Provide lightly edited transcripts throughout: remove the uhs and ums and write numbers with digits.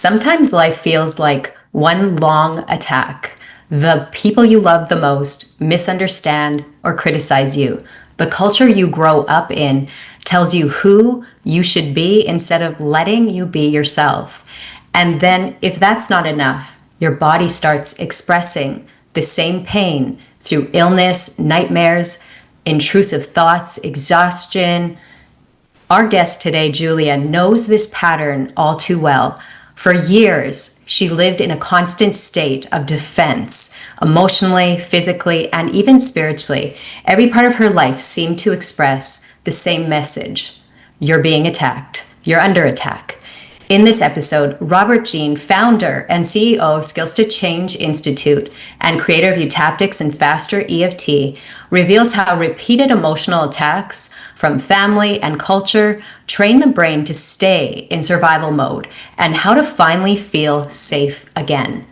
Sometimes life feels like one long attack. The people you love the most misunderstand or criticize you. The culture you grow up in tells you who you should be instead of letting you be yourself. And then, if that's not enough, your body starts expressing the same pain through illness, nightmares, intrusive thoughts, exhaustion. Our guest today, Julia, knows this pattern all too well. For years, she lived in a constant state of defense, emotionally, physically, and even spiritually. Every part of her life seemed to express the same message. You're being attacked. You're under attack. In this episode, Robert Jean, founder and CEO of Skills to Change Institute and creator of Eutaptics and Faster EFT, reveals how repeated emotional attacks from family and culture train the brain to stay in survival mode and how to finally feel safe again.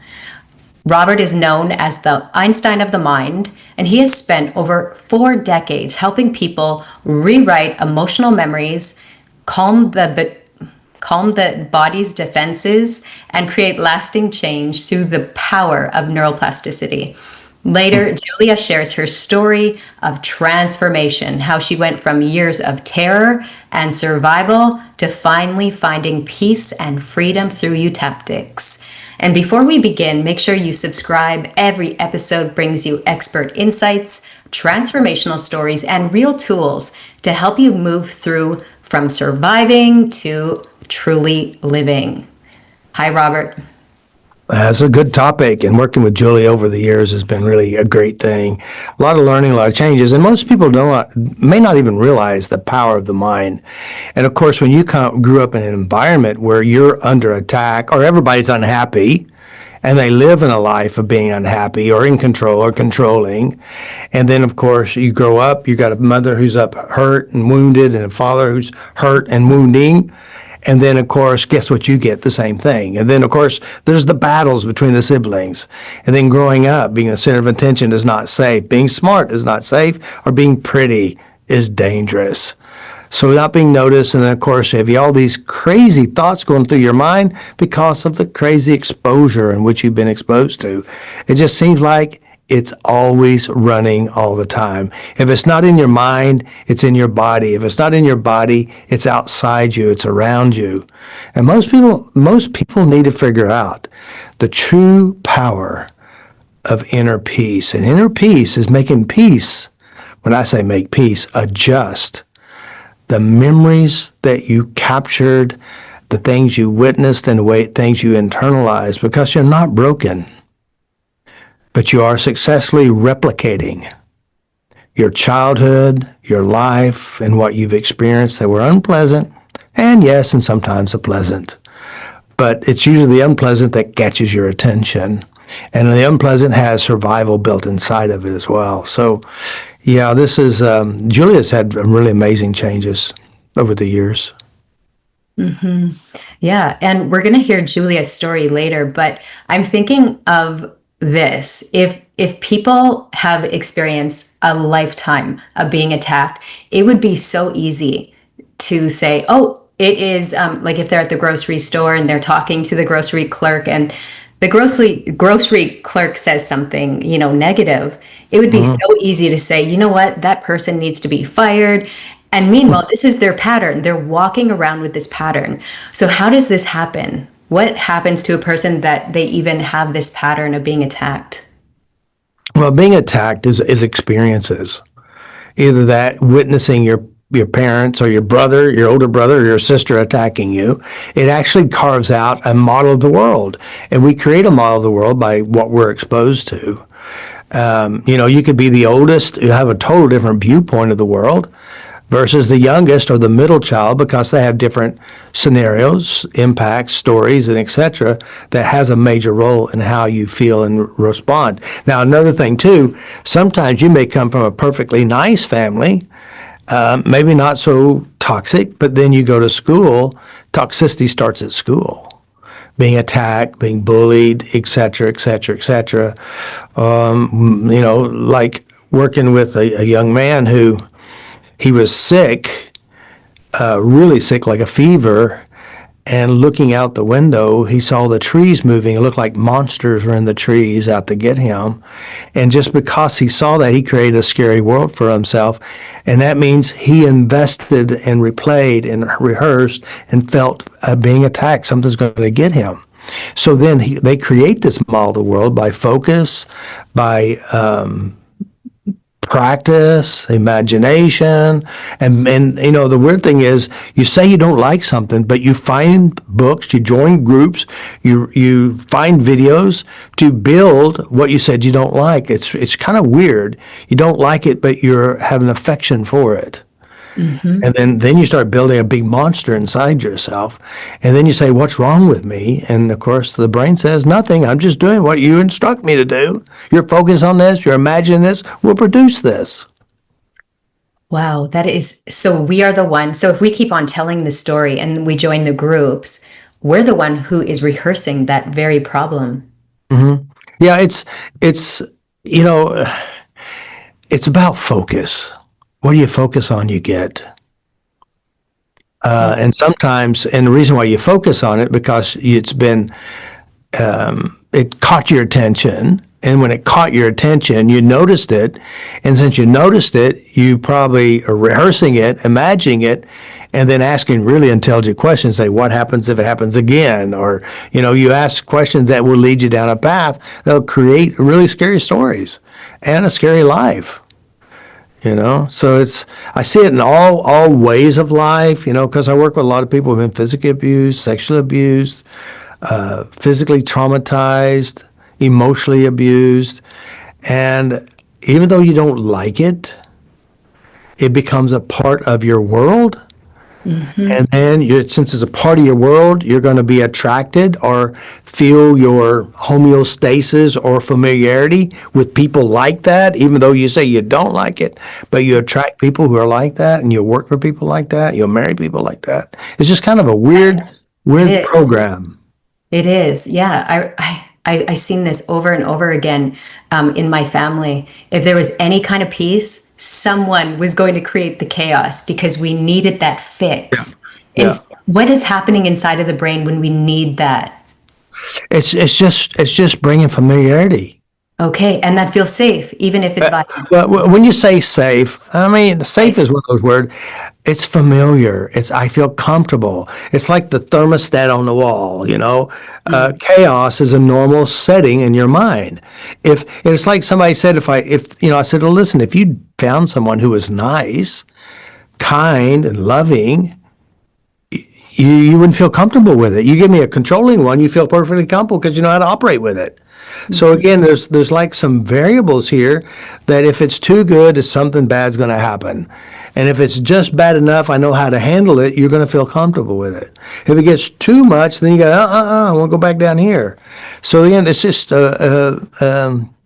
Robert is known as the Einstein of the mind, and he has spent over 4 decades helping people rewrite emotional memories, calm the body's defenses, and create lasting change through the power of neuroplasticity. Later, Julia shares her story of transformation, how she went from years of terror and survival to finally finding peace and freedom through Eutaptics. And before we begin, make sure you subscribe. Every episode brings you expert insights, transformational stories, and real tools to help you move through from surviving to truly living. Hi, Robert. That's a good topic, and working with Julie over the years has been really a great thing. A lot of learning, a lot of changes, and most people may not even realize the power of the mind. And of course, when you grew up in an environment where you're under attack or everybody's unhappy, and they live in a life of being unhappy or in control or controlling, and then of course you grow up, you got a mother who's hurt and wounded, and a father who's hurt and wounding. And then, of course, guess what you get? The same thing. And then, of course, there's the battles between the siblings. And then growing up, being the center of attention is not safe. Being smart is not safe. Or being pretty is dangerous. So without being noticed, and then, of course, you have all these crazy thoughts going through your mind because of the crazy exposure in which you've been exposed to. It just seems like it's always running all the time. If it's not in your mind, it's in your body. If it's not in your body, it's outside you, it's around you. And most people need to figure out the true power of inner peace. And inner peace is making peace. When I say make peace, adjust the memories that you captured, the things you witnessed, and the things you internalized, because you're not broken. But you are successfully replicating your childhood, your life, and what you've experienced that were unpleasant, and yes, and sometimes pleasant. But it's usually the unpleasant that catches your attention. And the unpleasant has survival built inside of it as well. So, yeah, this is, Julia's had really amazing changes over the years. Mm-hmm. Yeah, and we're going to hear Julia's story later, but I'm thinking of this. If people have experienced a lifetime of being attacked, it would be so easy to say, oh, it is like if they're at the grocery store and they're talking to the grocery clerk and the grocery clerk says something, negative, it would be so easy to say, you know what, that person needs to be fired. And meanwhile, this is their pattern. They're walking around with this pattern. So how does this happen? What happens to a person that they even have this pattern of being attacked? Well, being attacked is experiences. Either that, witnessing your parents or your brother, your older brother or your sister attacking you. It actually carves out a model of the world. And we create a model of the world by what we're exposed to. You could be the oldest, you have a total different viewpoint of the world, versus the youngest or the middle child, because they have different scenarios, impacts, stories, and etc. that has a major role in how you feel and respond. Now, another thing too, sometimes you may come from a perfectly nice family, maybe not so toxic, but then you go to school, toxicity starts at school. Being attacked, being bullied, etc., etc., etc. Like working with a young man who, he was sick, really sick, like a fever, And looking out the window, he saw the trees moving. It looked like monsters were in the trees out to get him. And just because he saw that, he created a scary world for himself. And that means he invested and replayed and rehearsed and felt being attacked. Something's going to get him. So then they create this model of the world by focus, by practice, imagination, and you know the weird thing is you say you don't like something, but you find books, you join groups, you find videos to build what you said you don't like. It's kind of weird. You don't like it, but you have an affection for it. And then you start building a big monster inside yourself. And then you say, what's wrong with me? And of course, the brain says, nothing. I'm just doing what you instruct me to do. You're focused on this. You're imagining this. We'll produce this. Wow, that is so we are the one. So if we keep on telling the story and we join the groups, we're the one who is rehearsing that very problem. Yeah, it's you know, it's about focus. What do you focus on, you get. And sometimes, and the reason why you focus on it, because it caught your attention. And when it caught your attention, you noticed it. And since you noticed it, you probably are rehearsing it, imagining it, and then asking really intelligent questions. Say, what happens if it happens again? Or, you know, you ask questions that will lead you down a path that'll create really scary stories and a scary life. You know, so I see it in all ways of life, you know, because I work with a lot of people who've been physically abused, sexually abused, physically traumatized, emotionally abused. And even though you don't like it, it becomes a part of your world. And then since it's a part of your world, you're going to be attracted or feel your homeostasis or familiarity with people like that, even though you say you don't like it, but you attract people who are like that, and you work for people like that, you'll marry people like that. It's just kind of a weird program. It is. Yeah. I've seen this over and over again in my family. If there was any kind of peace, someone was going to create the chaos because we needed that fix. Yeah. What is happening inside of the brain when we need that? It's just bringing familiarity. Okay, and that feels safe, even if it's violent. But when you say safe, I mean, safe is one of those words. It's familiar. I feel comfortable. It's like the thermostat on the wall, you know. Chaos is a normal setting in your mind. It's like somebody said, I said, well, listen, if you found someone who was nice, kind, and loving, you wouldn't feel comfortable with it. You give me a controlling one, you feel perfectly comfortable because you know how to operate with it. So again, there's like some variables here that if it's too good, something bad's going to happen. And if it's just bad enough, I know how to handle it, you're going to feel comfortable with it. If it gets too much, then you go, I want to go back down here. So again, it's just a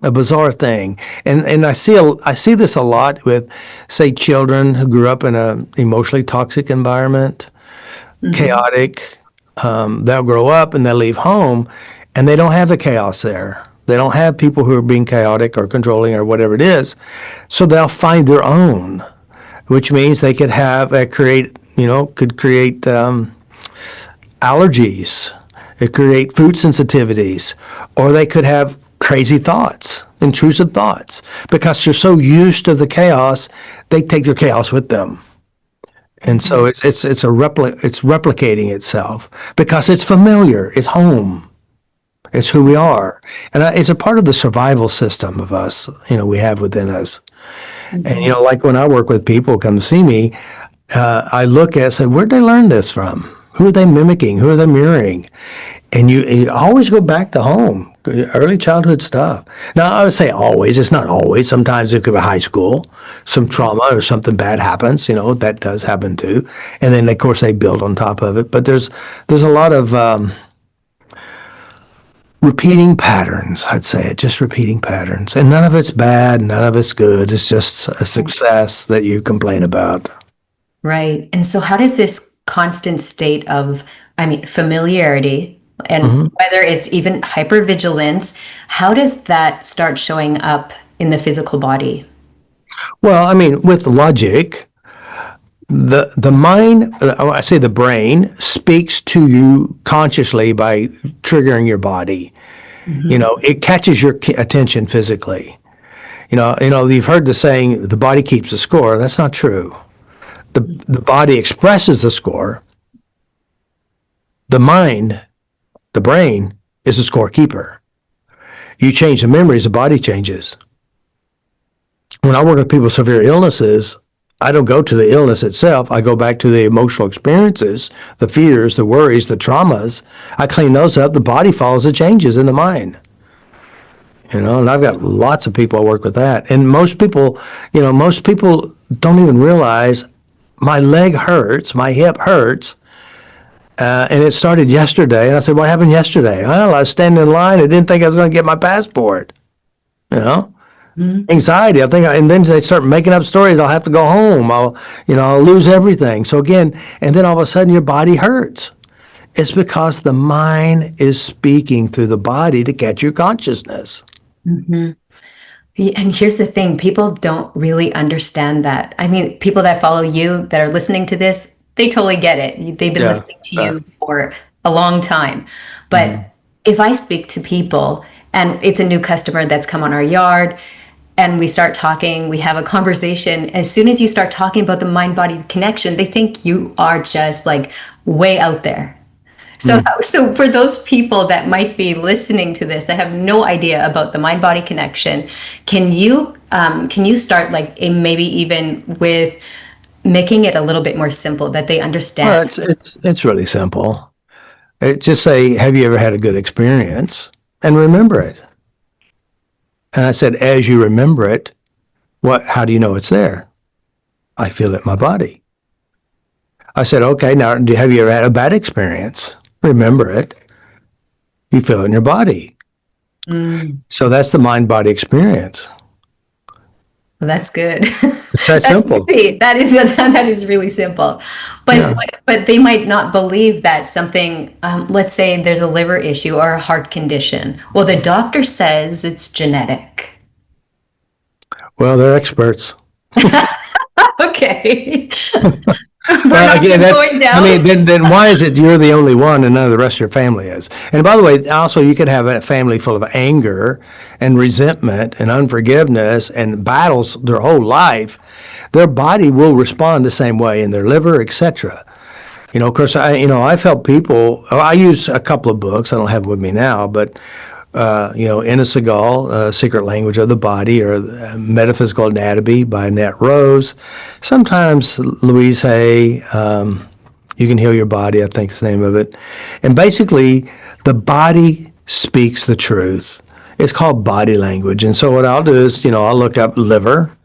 bizarre thing. And I see this a lot with, say, children who grew up in an emotionally toxic environment, chaotic. They'll grow up and they'll leave home, and they don't have the chaos there. They don't have people who are being chaotic or controlling or whatever it is. So they'll find their own, which means they could create allergies. It create food sensitivities, or they could have crazy thoughts, intrusive thoughts, because they're so used to the chaos, they take their chaos with them. And so it's replicating itself because it's familiar, it's home. It's who we are. And it's a part of the survival system of us, we have within us. And, like when I work with people who come to see me, I look at, say, where'd they learn this from? Who are they mimicking? Who are they mirroring? And you always go back to home, early childhood stuff. Now, I would say always. It's not always. Sometimes it could be high school, some trauma or something bad happens. That does happen too. And then, of course, they build on top of it. But there's a lot of repeating patterns, I'd say, just repeating patterns. And none of it's bad, none of it's good. It's just a success that you complain about. Right. And so how does this constant state of, familiarity, and whether it's even hypervigilance, how does that start showing up in the physical body? Well, with logic, the mind, I say the brain, speaks to you consciously by triggering your body. You Mm-hmm. know, it catches your attention physically. You've heard the saying, the body keeps the score. That's not true. The body expresses the score. The mind, the brain, is a scorekeeper. You change the memories, the body changes. When I work with people with severe illnesses, I don't go to the illness itself. I go back to the emotional experiences, the fears, the worries, the traumas. I clean those up. The body follows the changes in the mind. And I've got lots of people I work with that. And most people don't even realize my leg hurts, my hip hurts, and it started yesterday. And I said, what happened yesterday? Well, I was standing in line. I didn't think I was going to get my passport. You know, Mm-hmm. anxiety. And then they start making up stories. I'll have to go home. I'll lose everything. So again, and then all of a sudden your body hurts. It's because the mind is speaking through the body to catch your consciousness. Mm-hmm. And here's the thing, people don't really understand that. I mean, people that follow you, that are listening to this, they totally get it. They've been Yeah. listening to you for a long time. But if I speak to people and it's a new customer that's come on our yard and we start talking, we have a conversation, as soon as you start talking about the mind-body connection, they think you are just like way out there. So for those people that might be listening to this that have no idea about the mind-body connection, can you start like maybe even with making it a little bit more simple that they Well, understand? it's really simple. Just say, have you ever had a good experience? And remember it. And I said, as you remember it, how do you know it's there? I feel it in my body. I said, okay, now have you ever had a bad experience? Remember it. You feel it in your body. Mm, So that's the mind-body experience. well, that's good. It's that That's simple. easy. That is really simple. But Yeah. but they might not believe that something. Let's say there's a liver issue or a heart condition. Well, the doctor says it's genetic. Well, they're experts. Okay. We're Well, not again, going down. then why is it you're the only one and none of the rest of your family is? And by the way, also you could have a family full of anger and resentment and unforgiveness and battles their whole life. Their body will respond the same way in their liver, etc. Of course, I've helped people. I use a couple of books. I don't have them with me now, but Inna Segal, Secret Language of the Body, or Metaphysical Anatomy by Annette Rose. Sometimes Louise Hay, You Can Heal Your Body, I think is the name of it. And basically, the body speaks the truth. It's called body language. And so what I'll do is, I'll look up liver.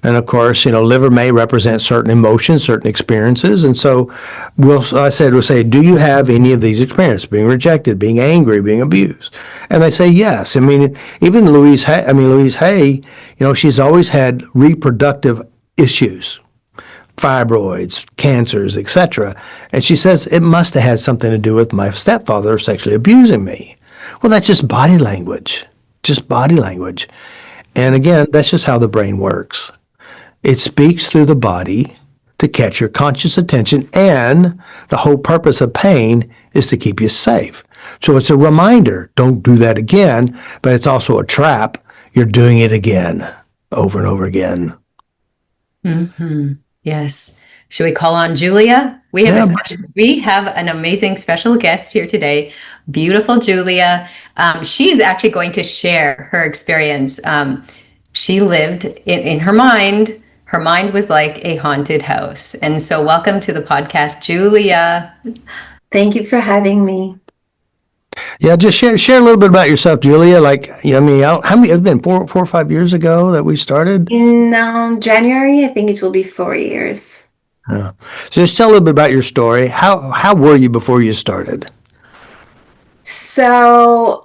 And of course, liver may represent certain emotions, certain experiences. And so we'll say, do you have any of these experiences? Being rejected, being angry, being abused? And they say yes. I mean, even Louise Hay, she's always had reproductive issues, fibroids, cancers, etc. And she says it must have had something to do with my stepfather sexually abusing me. Well, that's just body language, just body language. And again, that's just how the brain works. It speaks through the body to catch your conscious attention, and the whole purpose of pain is to keep you safe. So it's a reminder, don't do that again, but it's also a trap. You're doing it again, over and over again. Hmm. Yes. Should we call on Julia? Yeah, We have an amazing special guest here today, beautiful Julia. She's actually going to share her experience. She lived in her mind. Her mind was like a haunted house. And so welcome to the podcast, Julia. Thank you for having me. yeah. Just share a little bit about yourself, Julia. Like, how many? It's been 4 or 5 years ago that we started. In January, I think it will be 4 years. Yeah. So just tell a little bit about your story. How were you before you started? So,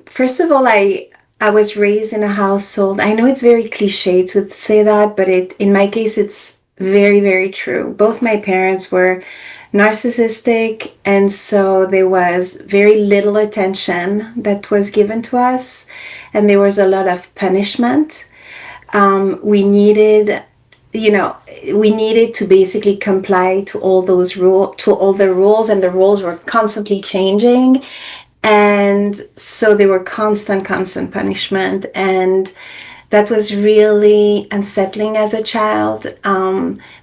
first of all, I was raised in a household. I know it's very cliche to say that, but in my case, it's very, very true. Both my parents were narcissistic, and so there was very little attention that was given to us, and there was a lot of punishment. We needed you know, we needed to basically comply to all those to all the rules, and the rules were constantly changing. And so they were constant punishment. And that was really unsettling as a child.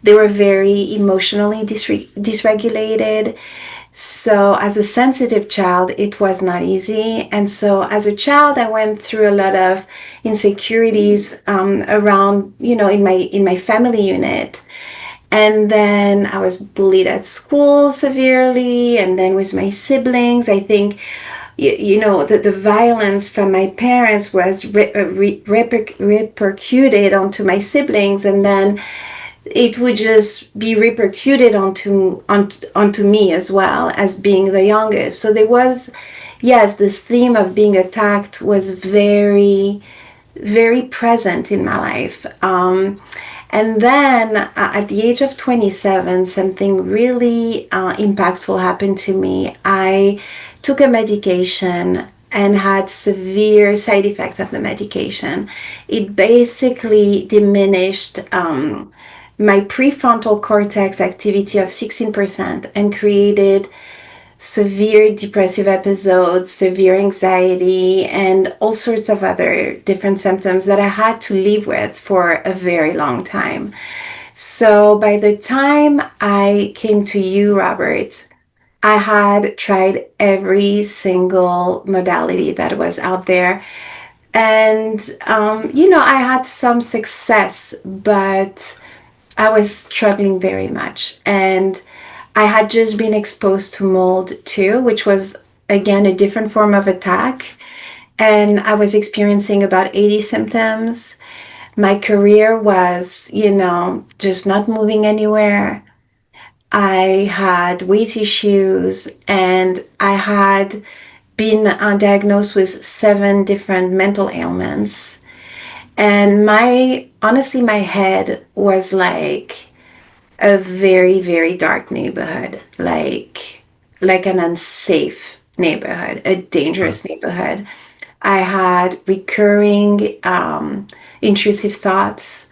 They were very emotionally dysregulated. So, as a sensitive child, it was not easy. And so, as a child, I went through a lot of insecurities around, in my family unit. And then I was bullied at school severely. And then with my siblings, I think, the violence from my parents was repercuted onto my siblings. And then it would just be repercuted onto me as well, as being the youngest. So there was, yes, this theme of being attacked was very, very present in my life. And then at the age of 27, something really impactful happened to me. I took a medication and had severe side effects of the medication. It basically diminished my prefrontal cortex activity of 16% and created severe depressive episodes, severe anxiety, and all sorts of other different symptoms that I had to live with for a very long time. So by the time I came to you, Robert, I had tried every single modality that was out there. And, I had some success, but I was struggling very much. And I had just been exposed to mold too, which was, again, a different form of attack. And I was experiencing about 80 symptoms. My career was, just not moving anywhere. I had weight issues, and I had been diagnosed with 7 different mental ailments. And honestly, my head was like a very, very dark neighborhood, like an unsafe neighborhood, a dangerous neighborhood. I had recurring intrusive thoughts,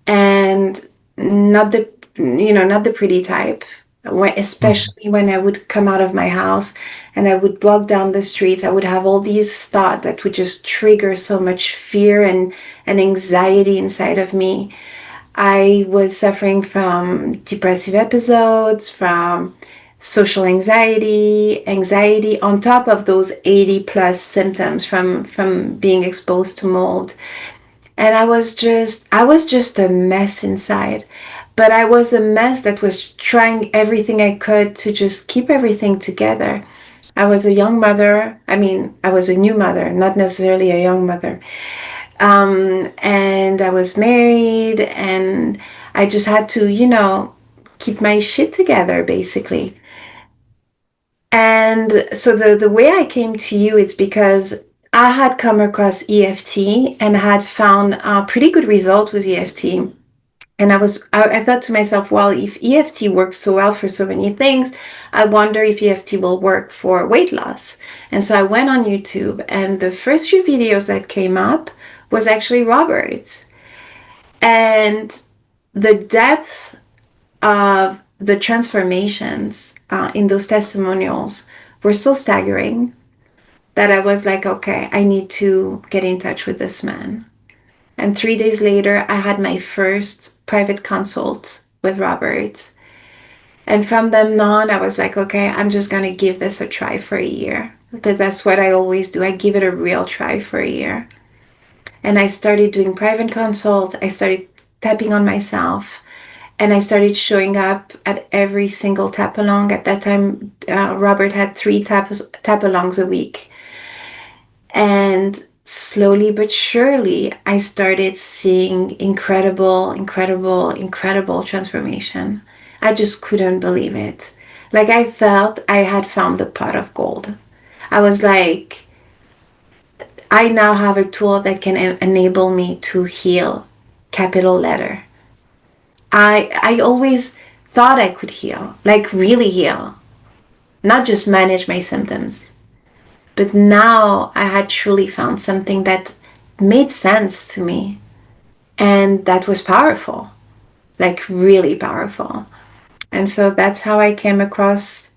and not the pretty type. Especially when I would come out of my house and I would walk down the streets, I would have all these thoughts that would just trigger so much fear and anxiety inside of me. I was suffering from depressive episodes, from social anxiety on top of those 80 plus symptoms from being exposed to mold. And I was just a mess inside. But I was a mess that was trying everything I could to just keep everything together. I was a young mother. I mean, I was a new mother, not necessarily a young mother. And I was married, and I just had to, keep my shit together, basically. And so the way I came to you, it's because I had come across EFT and had found a pretty good result with EFT. And I thought to myself, well, if EFT works so well for so many things, I wonder if EFT will work for weight loss. And so I went on YouTube, and the first few videos that came up was actually Robert's. And the depth of the transformations in those testimonials were so staggering that I was like, okay, I need to get in touch with this man. And 3 days later, I had my first private consult with Robert. And from then on, I was like, okay, I'm just going to give this a try for a year, because that's what I always do. I give it a real try for a year. And I started doing private consults. I started tapping on myself, and I started showing up at every single tap along. At that time, Robert had 3 tap alongs a week. And slowly but surely, I started seeing incredible transformation. I just couldn't believe it. Like, I felt I had found the pot of gold. I was like, I now have a tool that can enable me to heal, capital letter. I always thought I could heal, like really heal, not just manage my symptoms. But now I had truly found something that made sense to me, and that was powerful. like really powerful. And so that's how I came across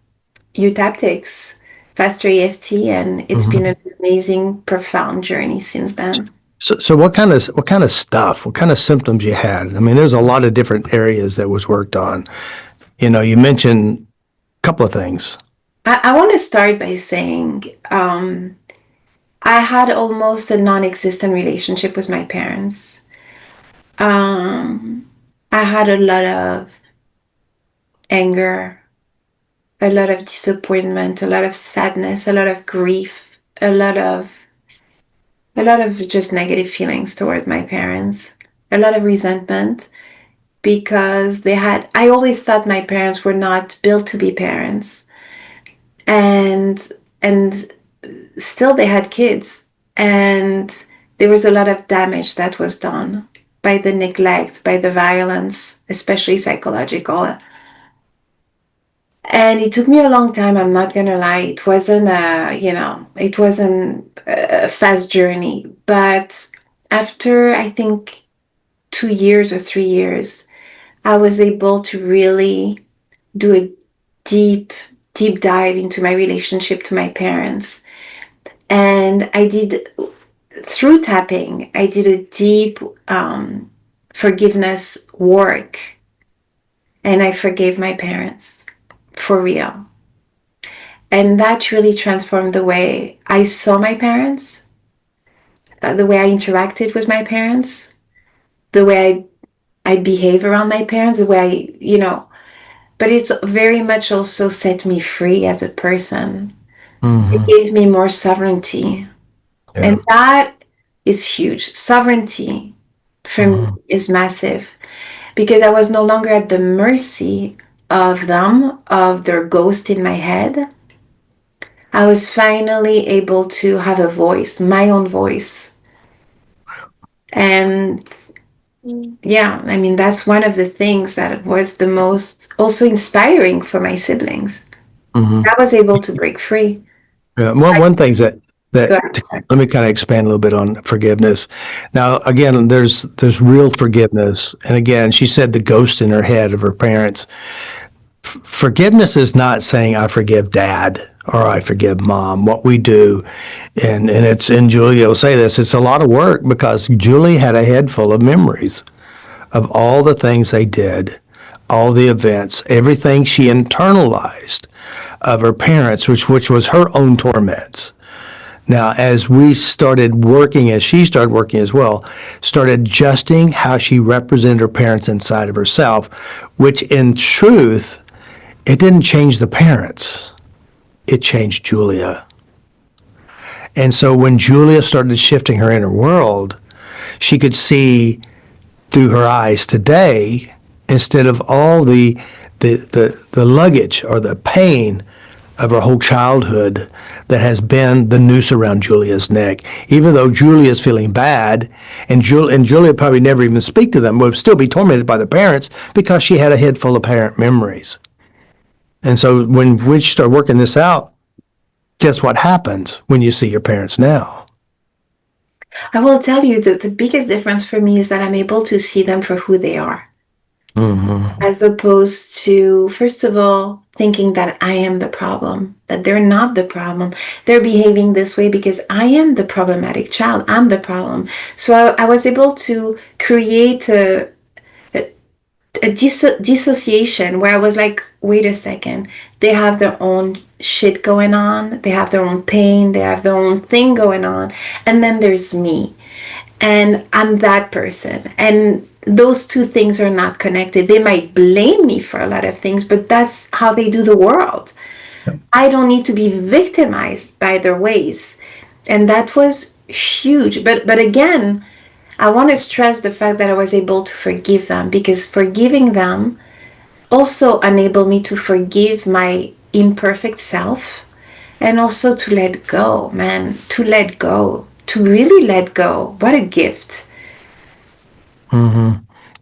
Utaptics, Faster EFT, and it's been an amazing, profound journey since then. So what kind of stuff, what kind of symptoms you had? I mean, there's a lot of different areas that was worked on. You mentioned a couple of things. I want to start by saying I had almost a non-existent relationship with my parents. I had a lot of anger, a lot of disappointment, a lot of sadness, a lot of grief, a lot of just negative feelings toward my parents, a lot of resentment because I always thought my parents were not built to be parents. And still they had kids, and there was a lot of damage that was done by the neglect, by the violence, especially psychological. And it took me a long time, I'm not gonna lie. It wasn't a fast journey. But after, I think, 2 years or 3 years, I was able to really do a deep, deep dive into my relationship to my parents. And through tapping, I did a deep forgiveness work. And I forgave my parents for real. And that really transformed the way I saw my parents, the way I interacted with my parents, the way I behave around my parents, the way but it's very much also set me free as a person. It gave me more sovereignty. Yeah. And that is huge. Sovereignty for me is massive because I was no longer at the mercy of them, of their ghost in my head. I was finally able to have a voice, my own voice. And yeah, I mean, that's one of the things that was the most also inspiring for my siblings. I was able to break free. Yeah. One thing that Go ahead. let me kind of expand a little bit on forgiveness. Now, again, there's real forgiveness, and again, she said the ghost in her head of her parents. Forgiveness is not saying I forgive dad or I forgive mom. What we do, and Julia will say this, it's a lot of work because Julie had a head full of memories of all the things they did, all the events, everything she internalized of her parents, which was her own torments. Now, as she started working as well, started adjusting how she represented her parents inside of herself, which in truth, it didn't change the parents. It changed Julia. And so when Julia started shifting her inner world, she could see through her eyes today, instead of all the luggage or the pain of her whole childhood that has been the noose around Julia's neck. Even though Julia's feeling bad, and Julia probably never even speak to them, would still be tormented by the parents because she had a head full of parent memories. And so when we start working this out, guess what happens when you see your parents now? I will tell you that the biggest difference for me is that I'm able to see them for who they are. As opposed to, first of all, thinking that I am the problem, that they're not the problem. They're behaving this way because I am the problematic child. I'm the problem. So I was able to create a dissociation where I was like, wait a second, they have their own shit going on, they have their own pain, they have their own thing going on, and then there's me, and I'm that person, and those two things are not connected. They might blame me for a lot of things, but that's how they do the world. I don't need to be victimized by their ways, and that was huge. But again, I want to stress the fact that I was able to forgive them, because forgiving them also enabled me to forgive my imperfect self, and also to let go, man, to let go, to really let go. What a gift.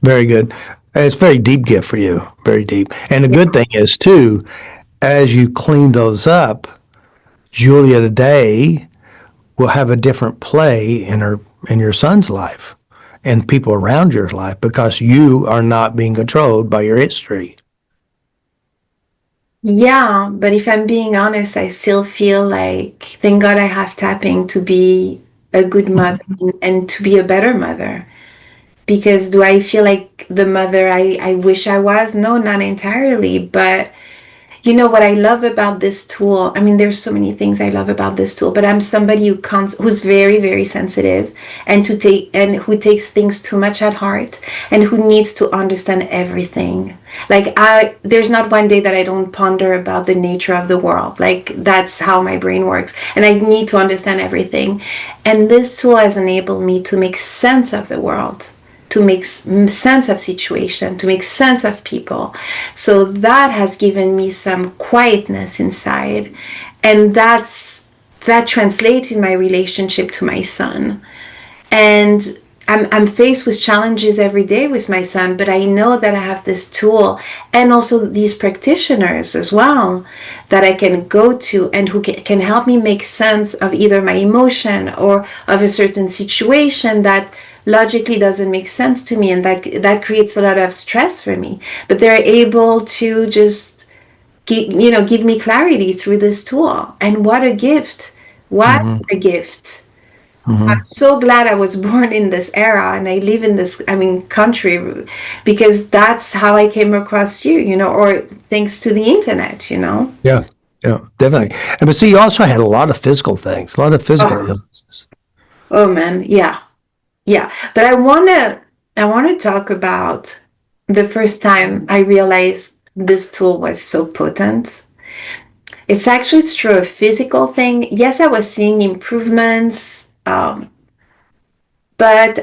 Very good. It's a very deep gift for you, very deep. And the good thing is, too, as you clean those up, Julia today will have a different play in your son's life. and people around your life because you are not being controlled by your history. Yeah, but if I'm being honest, I still feel like, thank God I have tapping to be a good mother and to be a better mother. Because do I feel like the mother I wish I was? No, not entirely. But you know what I love about this tool? I mean, there's so many things I love about this tool, but I'm somebody who's very, very sensitive and who takes things too much at heart and who needs to understand everything. Like there's not one day that I don't ponder about the nature of the world. Like that's how my brain works. And I need to understand everything. And this tool has enabled me to make sense of the world, to make sense of situation, to make sense of people. So that has given me some quietness inside. And that translates in my relationship to my son. And I'm faced with challenges every day with my son, but I know that I have this tool and also these practitioners as well that I can go to and who can help me make sense of either my emotion or of a certain situation that logically doesn't make sense to me, and that creates a lot of stress for me. But they're able to just give me clarity through this tool. And what a gift. What a gift. I'm so glad I was born in this era and I live in this, country, because that's how I came across you, or thanks to the internet. Yeah, yeah, definitely. And but see, you also had a lot of physical things, a lot of physical Oh, illnesses. oh man, yeah. Yeah. But I wanna talk about the first time I realized this tool was so potent. It's actually through a physical thing. Yes, I was seeing improvements, but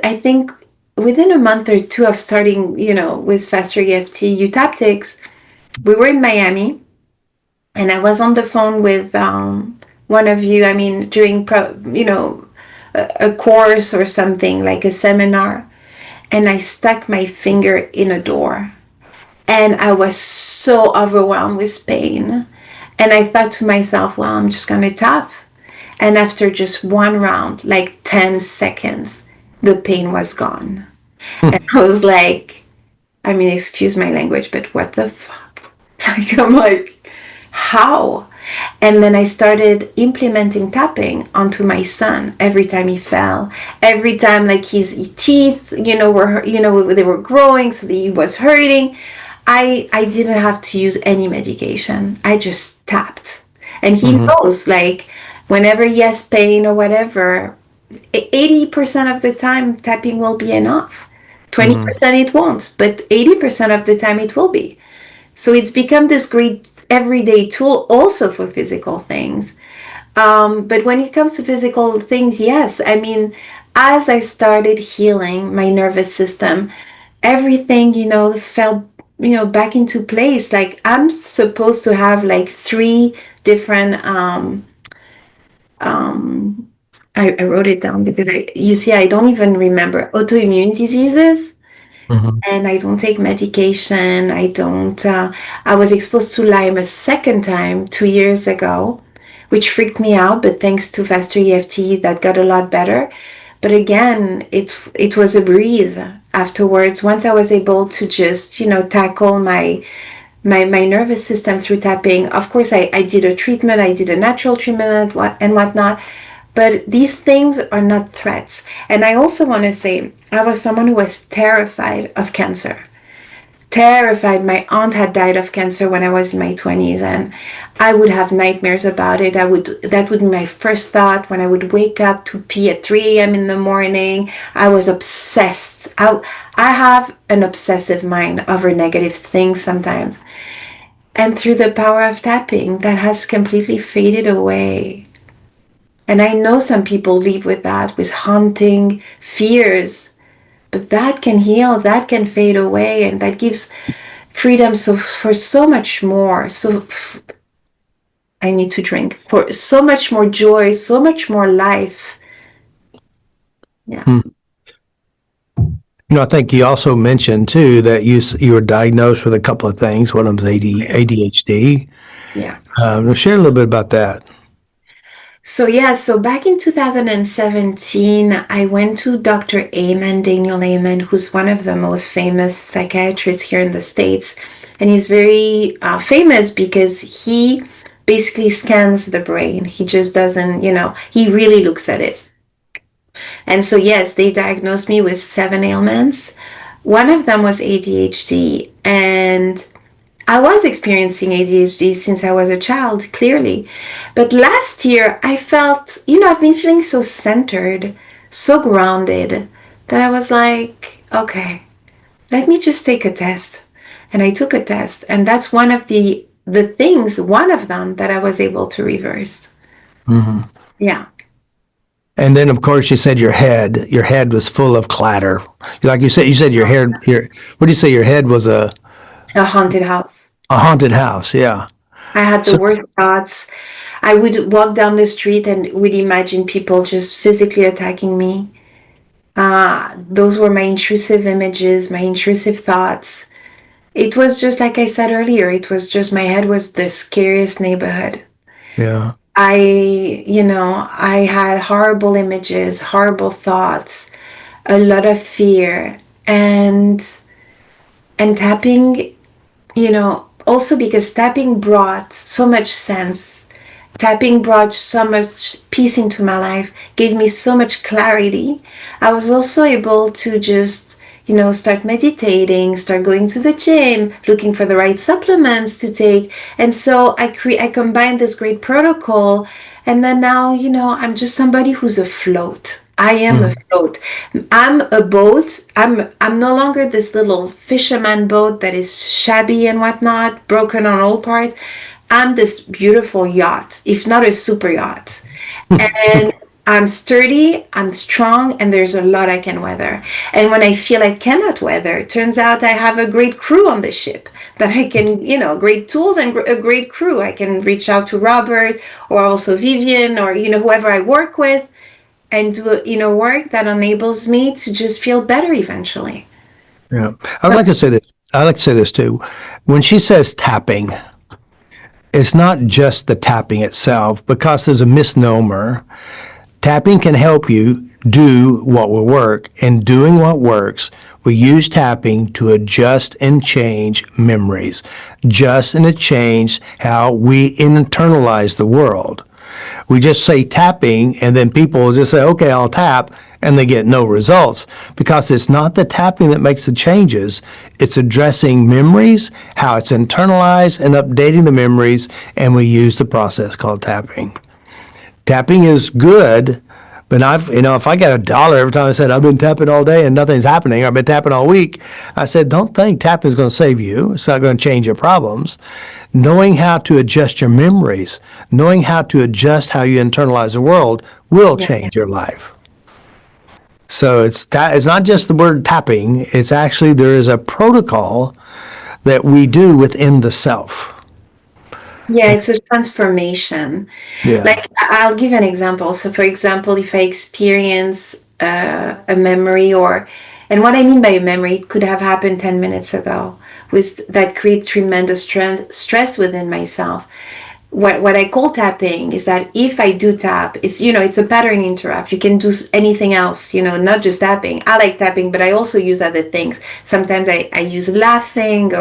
I think within a month or two of starting, with Faster EFT, Utaptics, we were in Miami, and I was on the phone with one of you. I mean, during a course or something like a seminar, and I stuck my finger in a door, and I was so overwhelmed with pain. And I thought to myself, well, I'm just gonna tap. And after just one round, like 10 seconds, the pain was gone. And I was like, excuse my language, but what the fuck? Like, I'm like, how? And then I started implementing tapping onto my son every time he fell, every time like his teeth, they were growing, so he was hurting. I didn't have to use any medication. I just tapped. And he knows, like, whenever he has pain or whatever, 80% of the time tapping will be enough. 20% it won't, but 80% of the time it will be. So it's become this great everyday tool also for physical things. But when it comes to physical things, yes, as I started healing my nervous system, everything, fell, back into place. Like I'm supposed to have like 3 different, I wrote it down because I don't even remember autoimmune diseases. And I don't take medication. I was exposed to Lyme a second time 2 years ago, which freaked me out, but thanks to Faster EFT, that got a lot better. But again, it was a breathe afterwards. Once I was able to just, tackle my nervous system through tapping. Of course, I did a treatment, I did a natural treatment and whatnot. But these things are not threats. And I also want to say, I was someone who was terrified of cancer. Terrified. My aunt had died of cancer when I was in my 20s, and I would have nightmares about it. That would be my first thought when I would wake up to pee at 3 a.m. in the morning. I was obsessed. I have an obsessive mind over negative things sometimes. And through the power of tapping, that has completely faded away. And I know some people live with that, with haunting fears, but that can heal, that can fade away, and that gives freedom for so much more. So I need to drink, for so much more joy, so much more life. Yeah. I think you also mentioned too that you were diagnosed with a couple of things. One of them was ADHD. Yeah. Share a little bit about that. So back in 2017, I went to Dr. Daniel Amen, who's one of the most famous psychiatrists here in the States. And he's very famous because he basically scans the brain. He just doesn't, he really looks at it. And so, yes, they diagnosed me with 7 ailments. One of them was ADHD. And I was experiencing ADHD since I was a child, clearly. But last year, I felt, I've been feeling so centered, so grounded, that I was like, okay, let me just take a test. And I took a test. And that's one of one of them that I was able to reverse. Mm-hmm. Yeah. And then, of course, you said your head was full of clatter. Like you said your head, what do you say? Your head was A haunted house. a haunted house. Yeah. I had the So, worst thoughts. I would walk down the street and would imagine people just physically attacking me. Those were my intrusive images, my intrusive thoughts. It was just like I said earlier, it was just my head was the scariest neighborhood. yeah. I had horrible images, horrible thoughts, a lot of fear, and tapping, also because tapping brought so much sense. Tapping brought so much peace into my life, gave me so much clarity. I was also able to just, start meditating, start going to the gym, looking for the right supplements to take. And so I combined this great protocol. And then now, I'm just somebody who's afloat. I am afloat. I'm a boat. I'm no longer this little fisherman boat that is shabby and whatnot, broken on all parts. I'm this beautiful yacht, if not a super yacht. And I'm sturdy, I'm strong, and there's a lot I can weather. And when I feel I cannot weather, it turns out I have a great crew on the ship that I can, great tools and a great crew. I can reach out to Robert or also Vivian or, whoever I work with and do, work that enables me to just feel better eventually. Yeah. I'd like to say this. I'd like to say this too. When she says tapping, it's not just the tapping itself, because there's a misnomer. Tapping can help you do what will work, and doing what works, we use tapping to adjust and change memories, adjust and change how we internalize the world. We just say tapping, and then people will just say, okay, I'll tap, and they get no results, because it's not the tapping that makes the changes. It's addressing memories, how it's internalized, and updating the memories, and we use the process called tapping. Tapping is good, but if I get $1 every time I said I've been tapping all day and nothing's happening, I've been tapping all week, I said, don't think tapping is going to save you. It's not going to change your problems. Knowing how to adjust your memories, knowing how to adjust how you internalize the world will change your life. So it's not just the word tapping. It's actually, there is a protocol that we do within the self. Yeah, it's a transformation. Yeah. Like, I'll give an example. So, for example, if I experience a memory, and what I mean by a memory, it could have happened 10 minutes ago, that creates tremendous stress within myself. What I call tapping is that if I do tap, it's a pattern interrupt. You can do anything else, not just tapping. I like tapping, but I also use other things. Sometimes I use laughing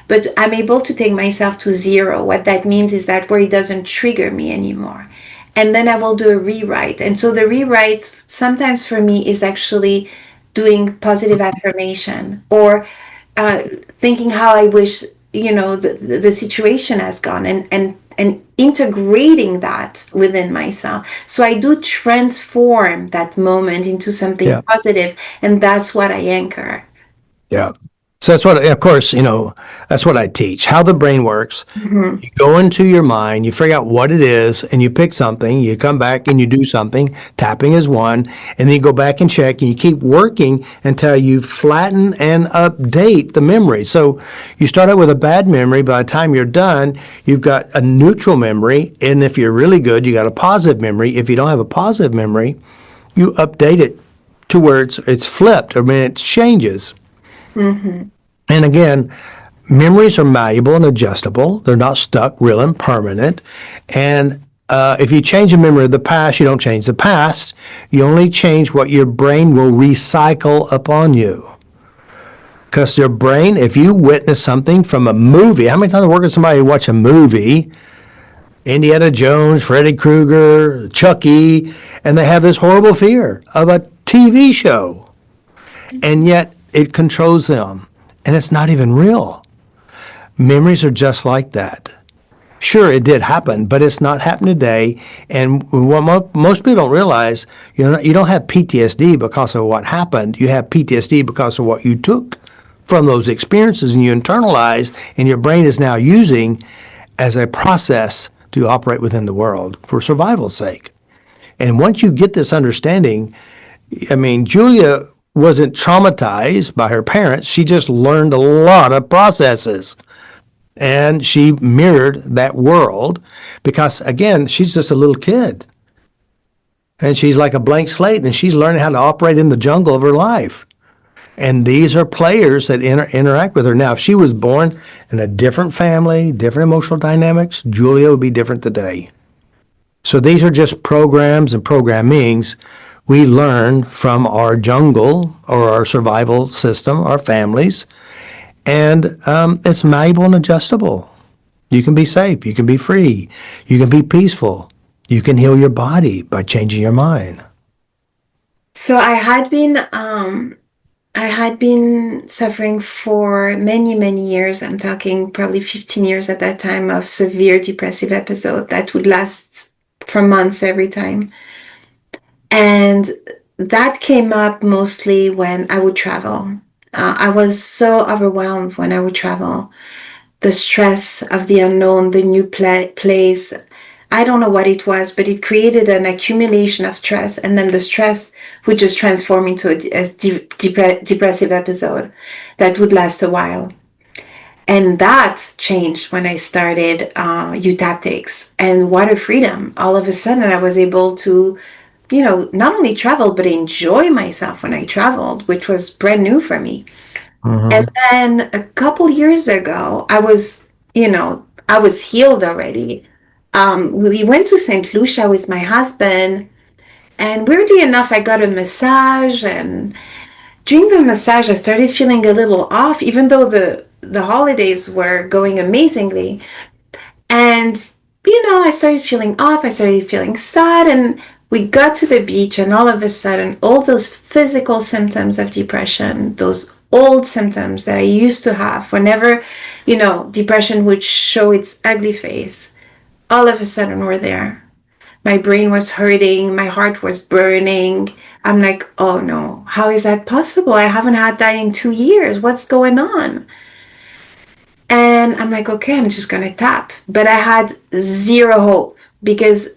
but I'm able to take myself to zero. What that means is that where it doesn't trigger me anymore. And then I will do a rewrite. And so the rewrite sometimes for me is actually doing positive affirmation or thinking how I wish, the situation has gone and integrating that within myself. So I do transform that moment into something positive, and that's what I anchor. Yeah. So that's what, of course, that's what I teach, how the brain works. Mm-hmm. You go into your mind, you figure out what it is, and you pick something, you come back and you do something. Tapping is one, and then you go back and check, and you keep working until you flatten and update the memory. So you start out with a bad memory. By the time you're done, you've got a neutral memory, and if you're really good, you got a positive memory. If you don't have a positive memory, you update it to where it's flipped. I mean, it changes. Mm-hmm. And again, memories are malleable and adjustable. They're not stuck, real, and permanent. And If you change a memory of the past, you don't change the past. You only change what your brain will recycle upon you. Because your brain, if you witness something from a movie, how many times I work with somebody who watch a movie, Indiana Jones, Freddy Krueger, Chucky, and they have this horrible fear of a TV show. And yet it controls them. And it's not even real. Memories are just like that. Sure, it did happen, but it's not happening today. And what most people don't realize, you don't have PTSD because of what happened. You have PTSD because of what you took from those experiences and you internalized, and your brain is now using as a process to operate within the world for survival's sake. And once you get this understanding, I mean, Julia wasn't traumatized by her parents. She just learned a lot of processes. And she mirrored that world because, again, she's just a little kid. And she's like a blank slate, and she's learning how to operate in the jungle of her life. And these are players that interact with her. Now, if she was born in a different family, different emotional dynamics, Julia would be different today. So these are just programs and programmings we learn from our jungle or our survival system, our families. And it's malleable and adjustable. You can be safe. You can be free. You can be peaceful. You can heal your body by changing your mind. So I had been suffering for many, many years. I'm talking probably 15 years at that time of severe depressive episode that would last for months every time. And that came up mostly when I would travel. I was so overwhelmed when I would travel. The stress of the unknown, the new place. I don't know what it was, but it created an accumulation of stress. And then the stress would just transform into a depressive episode that would last a while. And that changed when I started eutaptics and water freedom. All of a sudden, I was able to, not only travel, but enjoy myself when I traveled, which was brand new for me. Mm-hmm. And then a couple years ago, I was healed already. We went to St. Lucia with my husband, and weirdly enough, I got a massage, and during the massage, I started feeling a little off, even though the holidays were going amazingly. And, I started feeling off, I started feeling sad, and we got to the beach, and all of a sudden, all those physical symptoms of depression, those old symptoms that I used to have whenever, depression would show its ugly face, all of a sudden were there. My brain was hurting, my heart was burning. I'm like, oh no, how is that possible? I haven't had that in 2 years. What's going on? And I'm like, okay, I'm just going to tap. But I had zero hope because,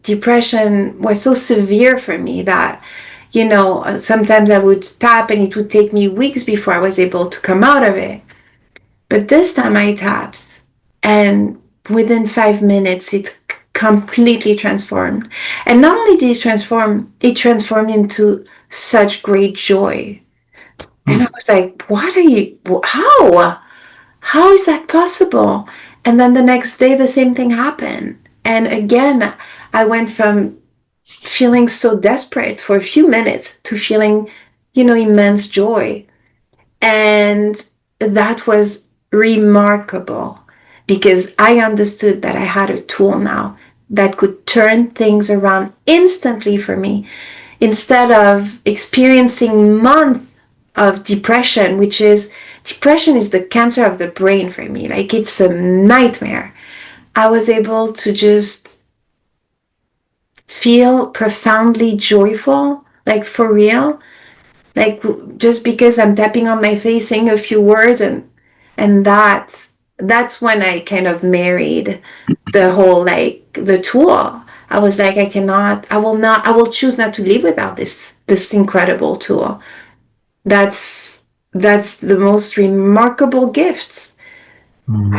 depression was so severe for me that, sometimes I would tap and it would take me weeks before I was able to come out of it. But this time I tapped, and within 5 minutes, it completely transformed. And not only did it transformed into such great joy. And I was like, how is that possible? And then the next day, the same thing happened. And again, I went from feeling so desperate for a few minutes to feeling, immense joy. And that was remarkable because I understood that I had a tool now that could turn things around instantly for me. Instead of experiencing months of depression, depression is the cancer of the brain for me. Like, it's a nightmare. I was able to just feel profoundly joyful, like for real. Like, just because I'm tapping on my face, saying a few words, and that's when I kind of married the whole, the tool. I was like, I will choose not to live without this incredible tool. That's the most remarkable gift. Mm-hmm.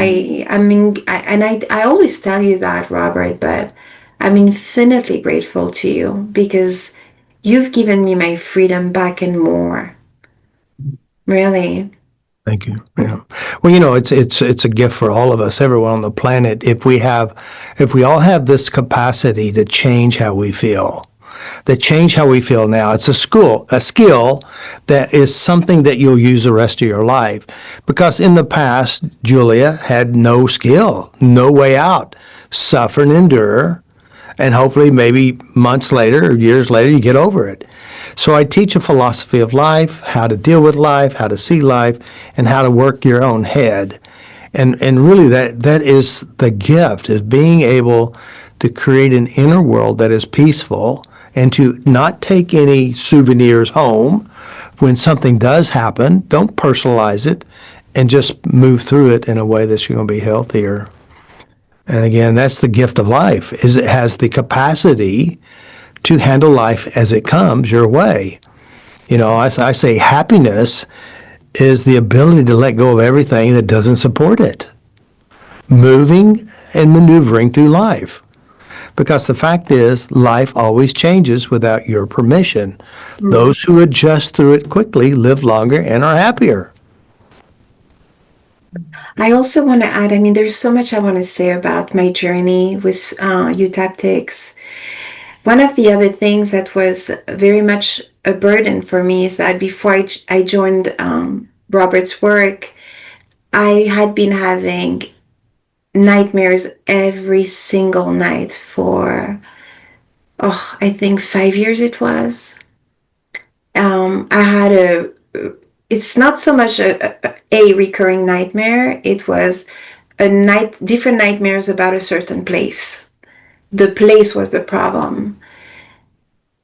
I always tell you that, Robert, but I'm infinitely grateful to you because you've given me my freedom back and more. Really. Thank you. Yeah. Well, it's a gift for all of us, everyone on the planet. If we all have this capacity to change how we feel, that change how we feel now. It's a skill that is something that you'll use the rest of your life. Because in the past, Julia had no skill, no way out. Suffer and endure, and hopefully maybe months later or years later you get over it. So I teach a philosophy of life, how to deal with life, how to see life, and how to work your own head. And really that is the gift, is being able to create an inner world that is peaceful and to not take any souvenirs home when something does happen. Don't personalize it and just move through it in a way that's going to be healthier. And again, that's the gift of life, is it has the capacity to handle life as it comes your way. I say happiness is the ability to let go of everything that doesn't support it, moving and maneuvering through life. Because the fact is, life always changes without your permission. Those who adjust through it quickly live longer and are happier. I also want to add, I mean, there's so much I want to say about my journey with eutaptics. One of the other things that was very much a burden for me is that before I joined Robert's work, I had been having nightmares every single night for, I think 5 years it was. I had it's not so much a recurring nightmare. It was different nightmares about a certain place. The place was the problem.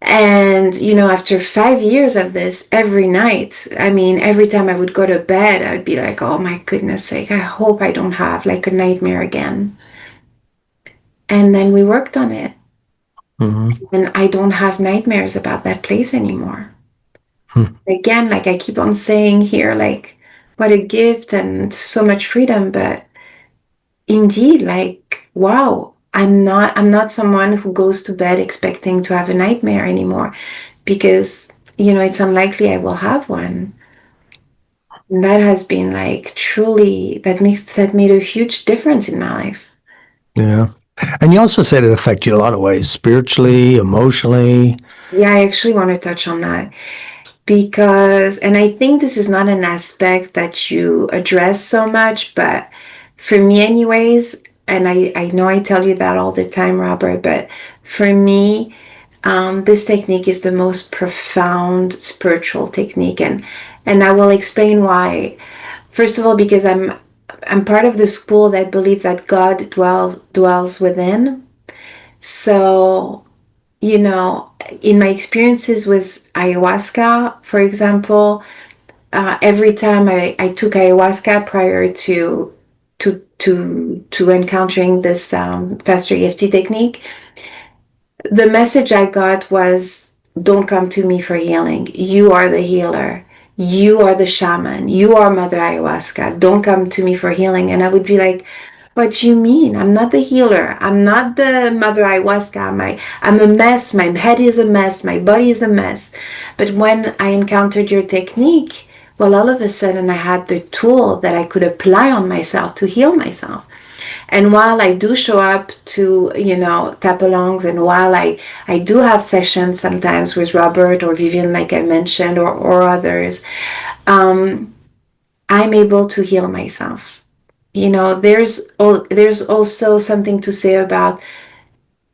And, after 5 years of this, every night, I mean, every time I would go to bed, I would be like, oh my goodness sake, I hope I don't have like a nightmare again. And then we worked on it. And I don't have nightmares about that place anymore. Again, like I keep on saying here, like, what a gift and so much freedom, but indeed, like, wow, I'm not someone who goes to bed expecting to have a nightmare anymore, because it's unlikely I will have one. And that has been like truly, that made a huge difference in my life. Yeah. And you also said it affected you in a lot of ways, spiritually, emotionally. Yeah, I actually want to touch on that. Because, and I think this is not an aspect that you address so much, but for me anyways, and I know I tell you that all the time, Robert, but for me, this technique is the most profound spiritual technique, and I will explain why. First of all, because I'm part of the school that believe that God dwells within. So, in my experiences with ayahuasca, for example, every time I took ayahuasca prior to encountering this faster EFT technique, the message I got was, don't come to me for healing. You are the healer. You are the shaman. You are Mother Ayahuasca. Don't come to me for healing. And I would be like, what do you mean? I'm not the healer. I'm not the Mother Ayahuasca. I'm a mess. My head is a mess. My body is a mess. But when I encountered your technique, well, all of a sudden I had the tool that I could apply on myself to heal myself. And while I do show up to, tap-alongs, and while I do have sessions sometimes with Robert or Vivian, like I mentioned, or others, I'm able to heal myself. There's also something to say about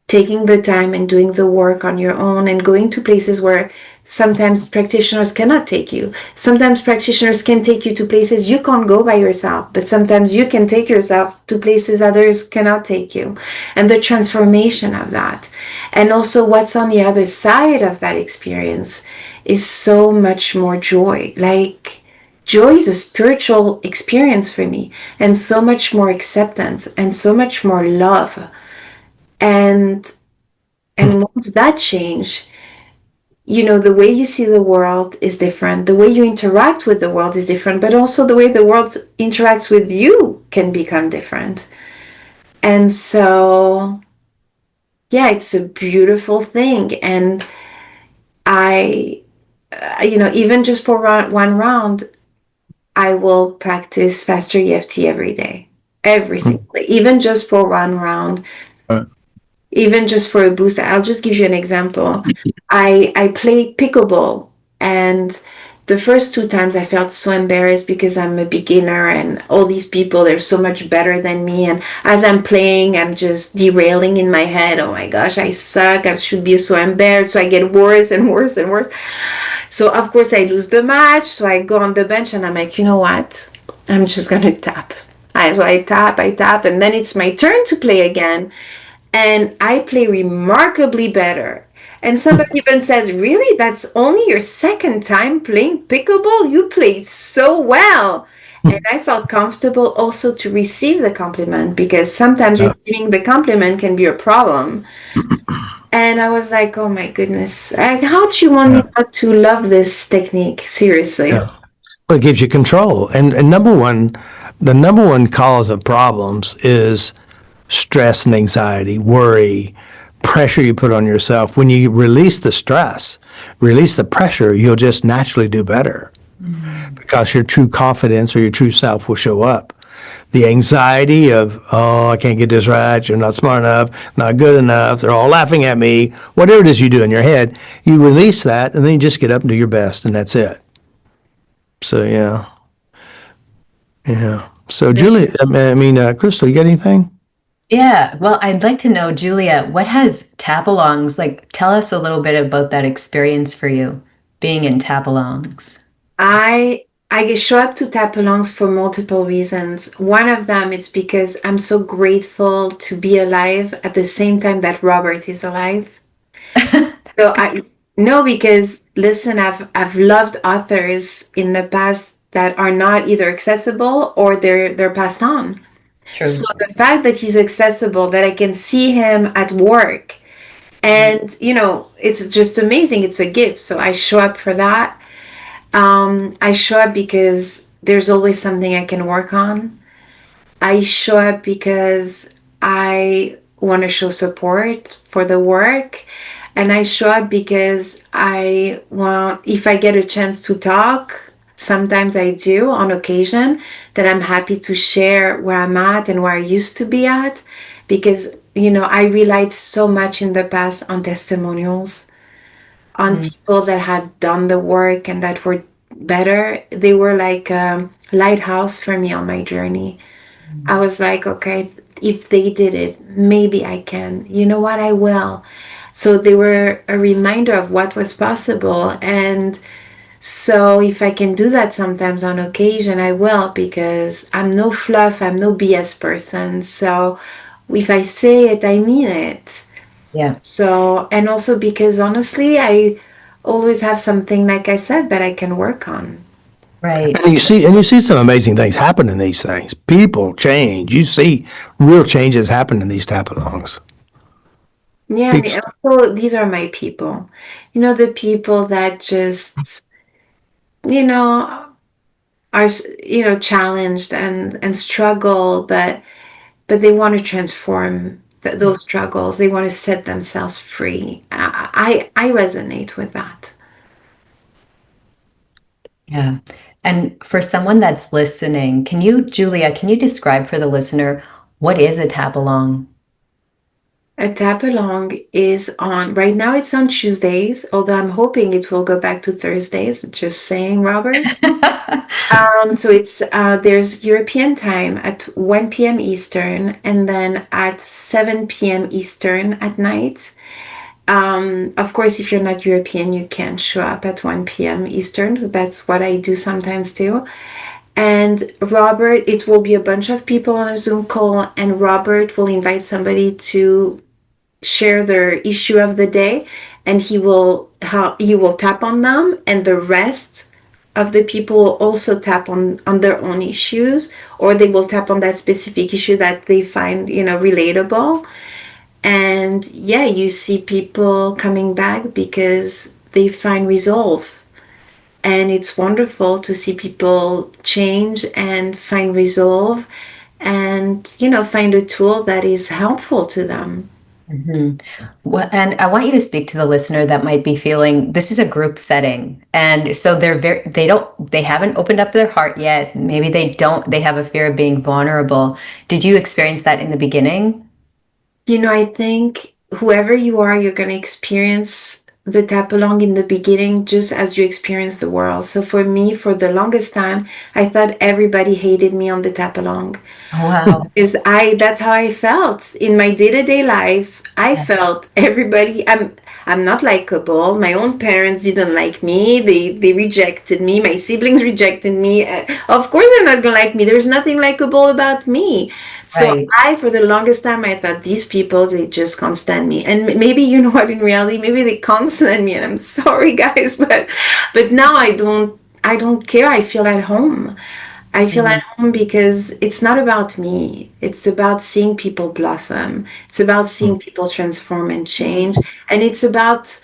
taking the time and doing the work on your own and going to places where sometimes practitioners cannot take you. Sometimes practitioners can take you to places you can't go by yourself, but sometimes you can take yourself to places others cannot take you. And the transformation of that. And also what's on the other side of that experience is so much more joy. Like, joy is a spiritual experience for me, and so much more acceptance and so much more love. And once that change, the way you see the world is different. The way you interact with the world is different, but also the way the world interacts with you can become different. And so, yeah, it's a beautiful thing. And I, even just for one round, I will practice faster EFT every day, every single day, even just for one round, Right. even just for a boost. I'll just give you an example. I play pickleball, and the first two times I felt so embarrassed because I'm a beginner and all these people, they're so much better than me. And as I'm playing, I'm just derailing in my head. Oh my gosh, I suck. I should be so embarrassed. So I get worse and worse and worse. So of course I lose the match. So I go on the bench and I'm like, you know what? I'm just gonna tap. So I tap, and then it's my turn to play again. And I play remarkably better. And somebody even says, really? That's only your second time playing pickleball? You played so well. And I felt comfortable also to receive the compliment, because sometimes Yeah. receiving the compliment can be a problem. And I was like, oh my goodness, how do you want me Yeah. not to love this technique? Seriously. Yeah. Well, it gives you control. And the number one cause of problems is stress and anxiety, worry, pressure you put on yourself. When you release the stress, release the pressure, you'll just naturally do better because your true confidence or your true self will show up. The anxiety of, oh, I can't get this right, you're not smart enough, not good enough, they're all laughing at me, whatever it is you do in your head, you release that and then you just get up and do your best and that's it. So, yeah. Yeah. So, Julie, Crystal, you got anything? Yeah, well, I'd like to know, Julia, what has tap-alongs, like, tell us a little bit about that experience for you, being in tap-alongs. I show up to tap alongs for multiple reasons. One of them is because I'm so grateful to be alive at the same time that Robert is alive. That's So good. I no, because listen, I've loved authors in the past that are not either accessible or they're passed on. So True. the fact that he's accessible, that I can see him at work, and it's just amazing. It's a gift. So I show up for that. I show up because there's always something I can work on. I show up because I want to show support for the work. And I show up because I want, if I get a chance to talk, sometimes I do on occasion, that I'm happy to share where I'm at and where I used to be at. Because, I relied so much in the past on testimonials, on Mm. people that had done the work and that were better. They were like a lighthouse for me on my journey. I was like, okay, if they did it, maybe I can. You know what? I will. So they were a reminder of what was possible. And so if I can do that sometimes on occasion, I will, because I'm no fluff, I'm no BS person. So if I say it, I mean it. Yeah, So, and also because honestly, I always have something, like I said, that I can work on. right. And you see some amazing things happen in these things. People change. You see real changes happen in these tap-alongs. Yeah, and People, also these are my people. The people that just, you know, are, challenged and struggle, but they want to transform those struggles. They want to set themselves free. I resonate with that. Yeah. And for someone that's listening, Julia, can you describe for the listener what is a tap-along? A tap along is on, right now it's on Tuesdays, although I'm hoping it will go back to Thursdays. Just saying, Robert. So it's there's European time at 1 p.m. Eastern, and then at 7 p.m. Eastern at night. Of course, if you're not European, you can show up at 1 p.m. Eastern. That's what I do sometimes too. And Robert, it will be a bunch of people on a Zoom call, and Robert will invite somebody to share their issue of the day, and he will tap on them, and the rest of the people will also tap on their own issues, or they will tap on that specific issue that they find relatable. And yeah, you see people coming back because they find resolve, and it's wonderful to see people change and find resolve, and find a tool that is helpful to them. Well, and I want you to speak to the listener that might be feeling this is a group setting. And so they haven't opened up their heart yet. Maybe they have a fear of being vulnerable. Did you experience that in the beginning? I think whoever you are, you're going to experience the tap along in the beginning just as you experience the world. So for me, for the longest time, I thought everybody hated me on the tap along. Oh, wow. Is that's how I felt in my day-to-day life. I felt everybody, I'm not likable. My own parents didn't like me. They rejected me. My siblings rejected me. Of course they're not gonna like me. There's nothing likable about me. So Right. for the longest time, I thought these people, they just can't stand me. And maybe, you know what, in reality, maybe they can't stand me. And I'm sorry, guys, but now I don't care. I feel at home. I feel at home because it's not about me. It's about seeing people blossom. It's about seeing people transform and change. And it's about,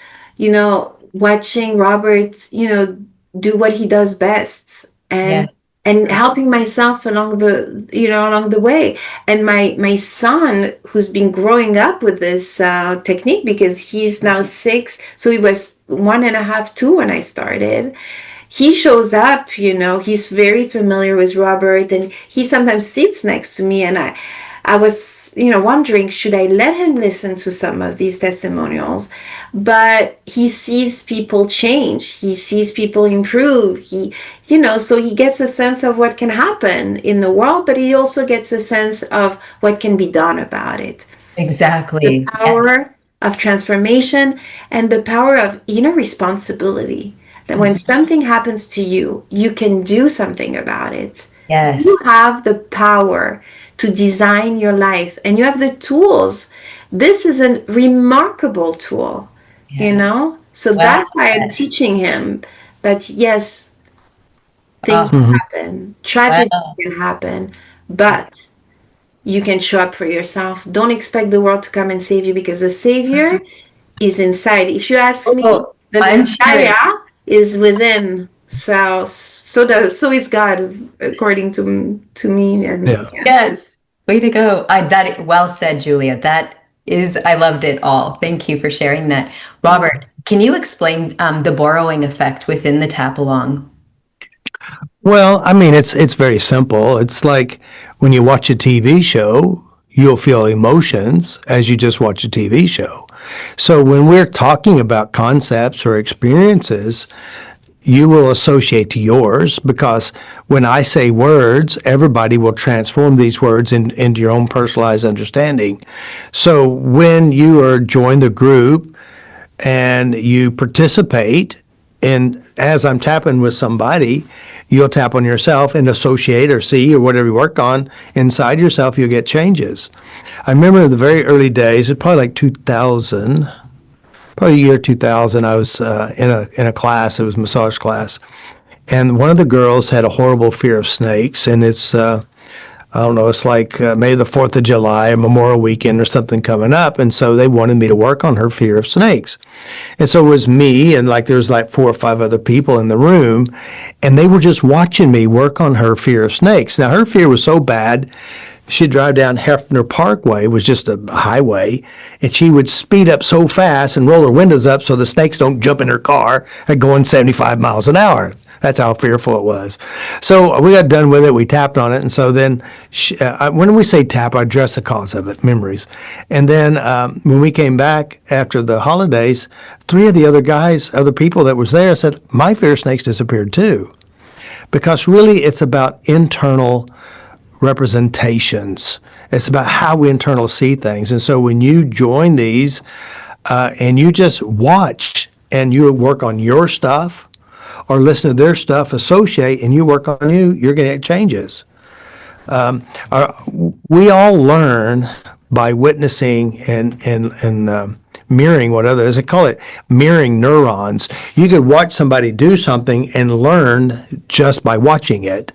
watching Robert, do what he does best and Yes. helping myself along the way. And my son, who's been growing up with this technique because he's now 6, so he was 1.5, 2 when I started. He shows up, he's very familiar with Robert, and he sometimes sits next to me, and I was, wondering, should I let him listen to some of these testimonials? But he sees people change. He sees people improve. So he gets a sense of what can happen in the world, but he also gets a sense of what can be done about it. The Exactly. Yes. power of transformation and the power of inner responsibility. That when Mhm. something happens to you, you can do something about it. You Yes. have the power to design your life and you have the tools. This is a remarkable tool, Yes. So Wow. that's why I'm teaching him that yes, things Oh, Mhm. happen, tragedies wow. can happen, but you can show up for yourself. Don't expect the world to come and save you because the savior is inside. If you ask me, Oh, the I'm cheering. Messiah is within. So is God, according to me. And Yeah. yeah. Yes. Way to go. Well said, Julia. I loved it all. Thank you for sharing that. Robert, can you explain the borrowing effect within the tap along? Well, I mean, it's very simple. It's like when you watch a TV show, you'll feel emotions as you just watch a TV show. So when we're talking about concepts or experiences, you will associate to yours because when I say words, everybody will transform these words into your own personalized understanding. So when you are join the group and you participate, and as I'm tapping with somebody, you'll tap on yourself and associate or see or whatever you work on inside yourself, you'll get changes. I remember in the very early days, it's probably like 2000, probably year 2000, I was in a class, it was a massage class, and one of the girls had a horrible fear of snakes, and it's I don't know, it's like maybe the 4th of July, Memorial Weekend or something coming up. And so they wanted me to work on her fear of snakes. And so it was me and like there was like 4 or 5 other people in the room. And they were just watching me work on her fear of snakes. Now, her fear was so bad, she'd drive down Hefner Parkway, it was just a highway, and she would speed up so fast and roll her windows up so the snakes don't jump in her car at going 75 miles an hour. That's how fearful it was. So we got done with it. We tapped on it, and so then when we say tap, I address the cause of it, memories. And then when we came back after the holidays, 3 of the other people that was there said, "My fear of snakes disappeared too," because really it's about internal representations. It's about how we internal see things. And so when you join these and you just watch and you work on your stuff or listen to their stuff, associate, and you work on you, you're going to get changes. Uh, we all learn by witnessing and mirroring what others. I call it mirroring neurons. You could watch somebody do something and learn just by watching it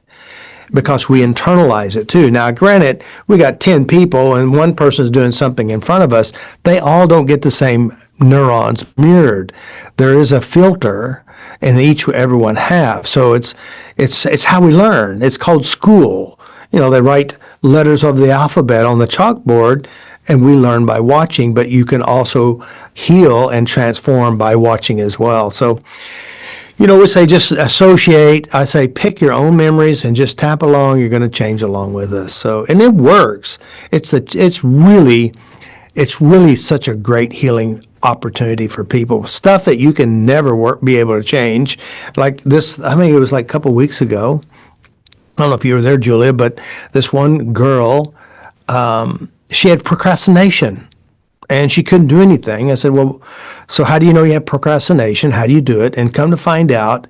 because we internalize it too. Now, granted, we got 10 people and one person's doing something in front of us. They all don't get the same neurons mirrored. There is a filter and everyone have. So it's how we learn. It's called school. They write letters of the alphabet on the chalkboard And we learn by watching, but you can also heal and transform by watching as well. So, we say just associate. I say pick your own memories and just tap along. You're going to change along with us. So, and it works. It's really such a great healing opportunity for people. Stuff that you can never be able to change. Like this, I mean, it was like a couple weeks ago. I don't know if you were there, Julia, but this one girl, she had procrastination and she couldn't do anything. I said, well, so how do you know you have procrastination? How do you do it? And come to find out,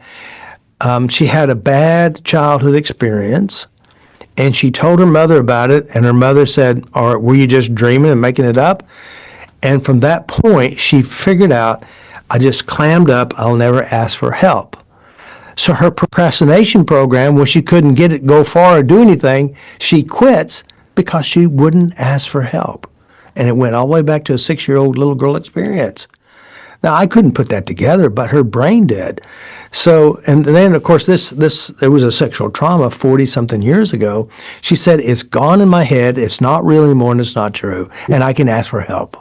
she had a bad childhood experience and she told her mother about it. And her mother said, or were you just dreaming and making it up? And from that point, she figured out, I just clammed up. I'll never ask for help. So her procrastination program, when she couldn't go far or do anything, she quits because she wouldn't ask for help. And it went all the way back to a 6-year-old little girl experience. Now, I couldn't put that together, but her brain did. So, and then, of course, there was a sexual trauma 40-something years ago. She said, it's gone in my head, it's not real anymore, and it's not true, and I can ask for help.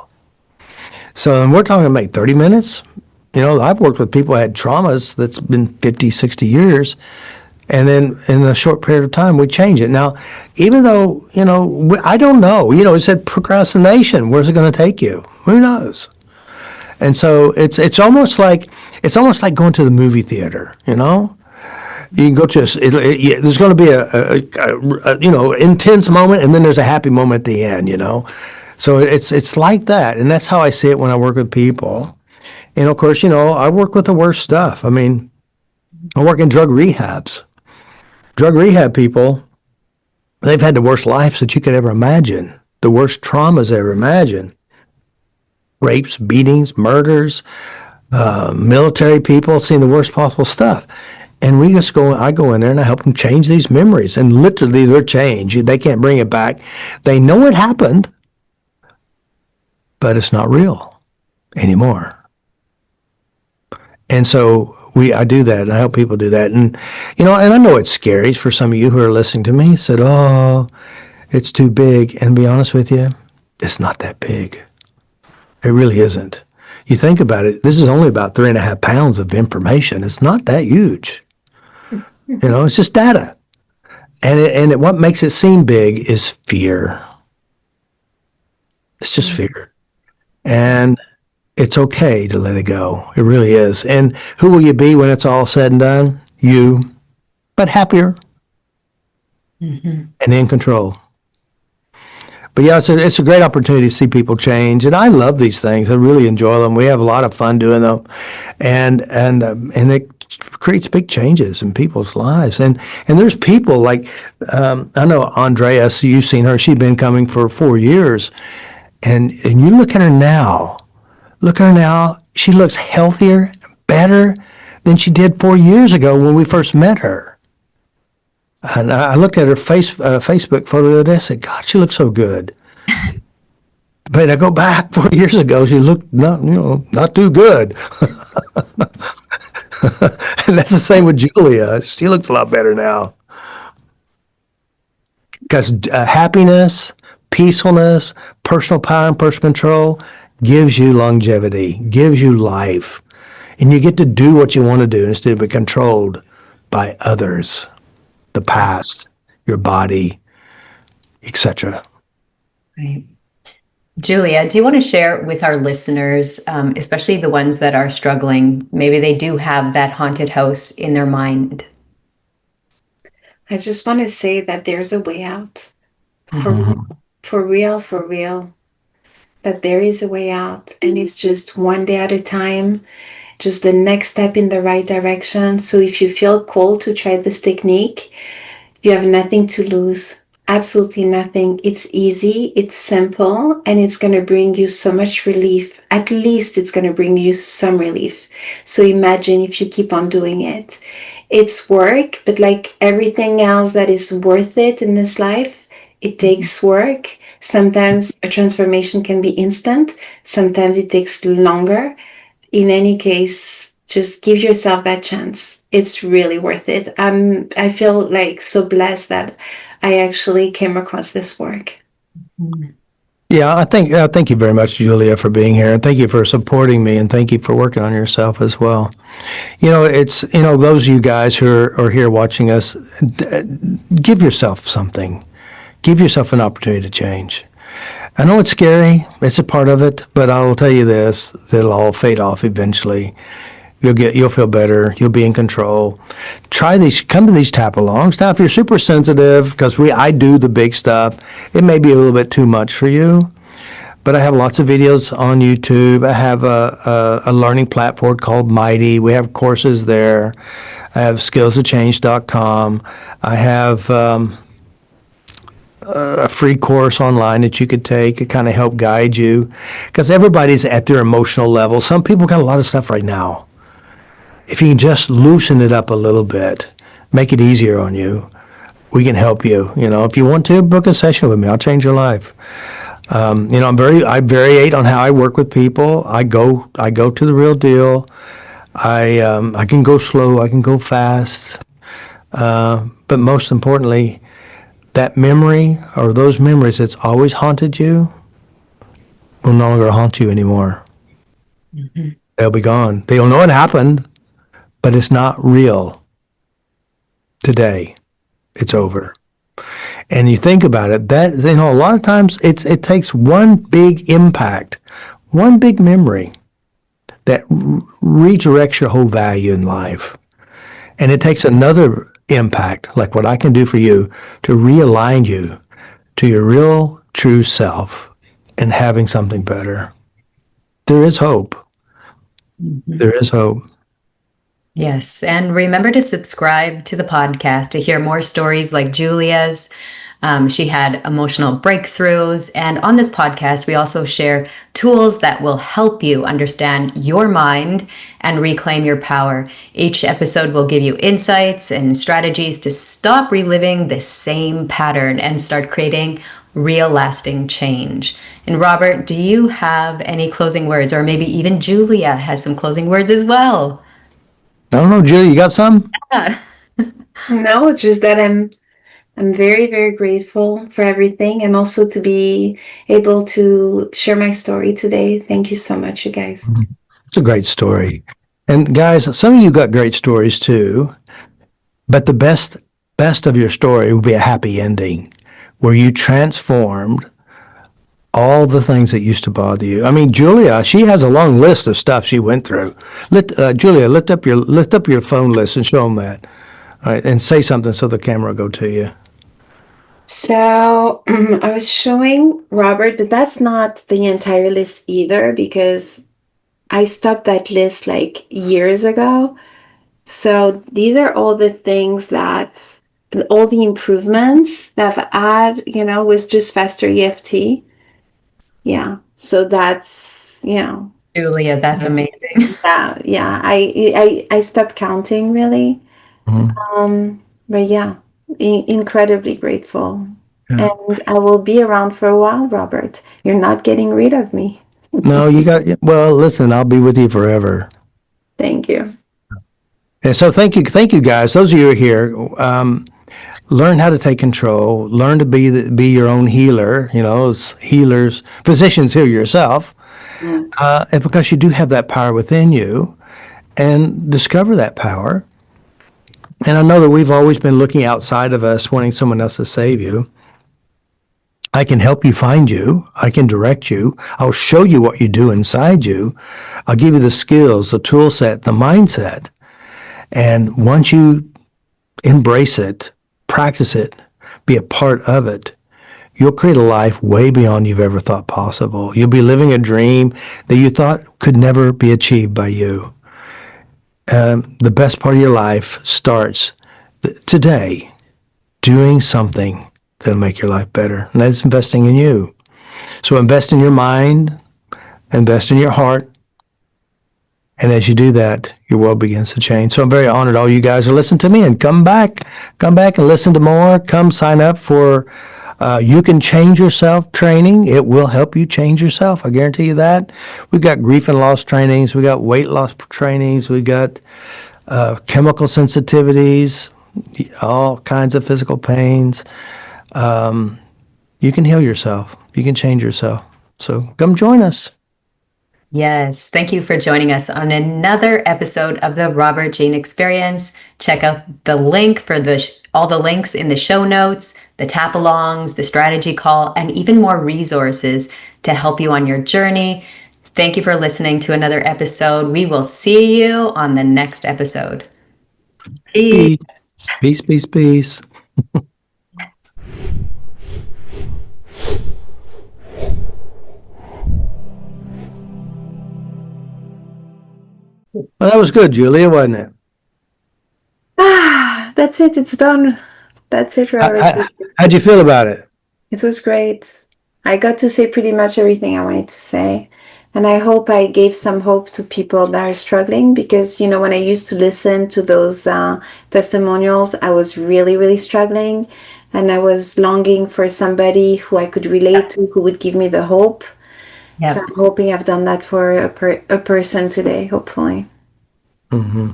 So, and we're talking about 30 minutes. I've worked with people who had traumas that's been 50, 60 years, and then in a short period of time, we change it. Now, even though, I don't know, it said procrastination, where's it going to take you? Who knows? And so it's almost like going to the movie theater, You can go to there's going to be a intense moment, and then there's a happy moment at the end, So it's like that, and that's how I see it when I work with people. And of course, I work with the worst stuff. I mean, I work in drug rehabs. Drug rehab people, they've had the worst lives that you could ever imagine, the worst traumas ever imagine. Rapes, beatings, murders, military people, seeing the worst possible stuff. And I go in there and I help them change these memories. And literally they're changed. They can't bring it back. They know it happened, but it's not real anymore. And so I do that, and I help people do that. And, and I know it's scary for some of you who are listening to me, said, oh, it's too big. And to be honest with you, it's not that big. It really isn't. You think about it, this is only about 3.5 pounds of information. It's not that huge. It's just data. And what makes it seem big is fear. It's just fear. And it's okay to let it go. It really is. And who will you be when it's all said and done? You, but happier and in control. But yeah, it's a great opportunity to see people change, and I love these things. I really enjoy them. We have a lot of fun doing them, and it creates big changes in people's lives. And there's people like I know Andreas. You've seen her. She's been coming for 4 years, and you look at her now. Look at her now. She looks healthier, better than she did 4 years ago when we first met her. And I looked at her Facebook photo the other day. I said, God, she looks so good. But I go back 4 years ago, she looked not too good. And that's the same with Julia. She looks a lot better now. Because happiness, peacefulness, personal power, and personal control gives you longevity, gives you life. And you get to do what you want to do instead of being controlled by others, the past, your body, etc. Right. Julia, do you want to share with our listeners, especially the ones that are struggling, maybe they do have that haunted house in their mind? I just want to say that there's a way out. For real. That there is a way out, and it's just one day at a time, just the next step in the right direction. So if you feel called to try this technique, you have nothing to lose. Absolutely nothing. It's easy, it's simple, and it's going to bring you so much relief. At least it's going to bring you some relief. So imagine if you keep on doing it. It's work, but like everything else that is worth it in this life, it takes work. Sometimes a transformation can be instant. Sometimes it takes longer. In any case, just give yourself that chance. It's really worth it. I feel like so blessed that I actually came across this work. Yeah, thank you very much, Julia, for being here, and thank you for supporting me, and thank you for working on yourself as well. It's those of you guys who are here watching us, give yourself something, give yourself an opportunity to change. I know it's scary, it's a part of it, but I'll tell you this: it'll all fade off eventually. You'll feel better. You'll be in control. Try these. Come to these tap-alongs. Now, if you're super sensitive, because I do the big stuff, it may be a little bit too much for you. But I have lots of videos on YouTube. I have a learning platform called Mighty. We have courses there. I have skillsofchange.com. I have a free course online that you could take to kind of help guide you, because everybody's at their emotional level. Some people got a lot of stuff right now. If you can just loosen it up a little bit, make it easier on you, we can help you. If you want to, book a session with me. I'll change your life. I variate on how I work with people. I go to the real deal. I can go slow. I can go fast. But most importantly, that memory or those memories that's always haunted you will no longer haunt you anymore. Mm-hmm. They'll be gone. They'll know it happened, but it's not real. Today, it's over. And you think about it, that a lot of times it takes one big impact, one big memory that redirects your whole value in life. And it takes another impact, like what I can do for you, to realign you to your real, true self and having something better. There is hope. Mm-hmm. There is hope. Yes. And remember to subscribe to the podcast to hear more stories like Julia's. She had emotional breakthroughs. And on this podcast, we also share tools that will help you understand your mind and reclaim your power. Each episode will give you insights and strategies to stop reliving the same pattern and start creating real lasting change. And Robert, do you have any closing words? Or maybe even Julia has some closing words as well. I don't know, Julia, you got some? Yeah. No, it's just that I'm very, very grateful for everything, and also to be able to share my story today. Thank you so much, you guys. It's a great story. And guys, some of you got great stories too, but the best of your story will be a happy ending where you transformed all the things that used to bother you. I mean, Julia, she has a long list of stuff she went through. Julia, lift up your phone list and show them that. All right, and say something so the camera will go to you. So I was showing Robert, but that's not the entire list either, because I stopped that list like years ago. So these are all the things all the improvements that I've had, with just faster EFT. Yeah. So that's, Julia, that's amazing. Yeah. I stopped counting, really. Mm-hmm. But yeah, incredibly grateful. Yeah. And I will be around for a while, Robert. You're not getting rid of me. No, well, listen, I'll be with you forever. Thank you. And so thank you guys. Those of you who are here, learn how to take control, learn to be your own healer, as healers, physicians, heal yourself. And because you do have that power within you, and discover that power. And I know that we've always been looking outside of us, wanting someone else to save you. I can help you find you. I can direct you. I'll show you what you do inside you. I'll give you the skills, the tool set, the mindset. And once you embrace it, practice it, be a part of it, you'll create a life way beyond you've ever thought possible. You'll be living a dream that you thought could never be achieved by you. The best part of your life starts today, doing something that'll make your life better. And that's investing in you. So invest in your mind, invest in your heart. And as you do that, your world begins to change. So I'm very honored all you guys are listening to me, and come back and listen to more. Come sign up for You Can Change Yourself training. It will help you change yourself. I guarantee you that. We've got grief and loss trainings. We got weight loss trainings. We got chemical sensitivities, all kinds of physical pains. You can heal yourself. You can change yourself. So come join us. Yes, thank you for joining us on another episode of the Robert Jean Experience. Check out the link for all the links in the show notes, the tap-alongs, the strategy call, and even more resources to help you on your journey. Thank you for listening to another episode. We will see you on the next episode. Peace, Peace. peace, peace, peace. Well, that was good, Julia, wasn't it? That's it. It's done. That's it, Robert. How'd you feel about it? It was great. I got to say pretty much everything I wanted to say. And I hope I gave some hope to people that are struggling because, when I used to listen to those testimonials, I was really, really struggling. And I was longing for somebody who I could relate to, who would give me the hope. Yep. So I'm hoping I've done that for a person today, hopefully. Mm-hmm.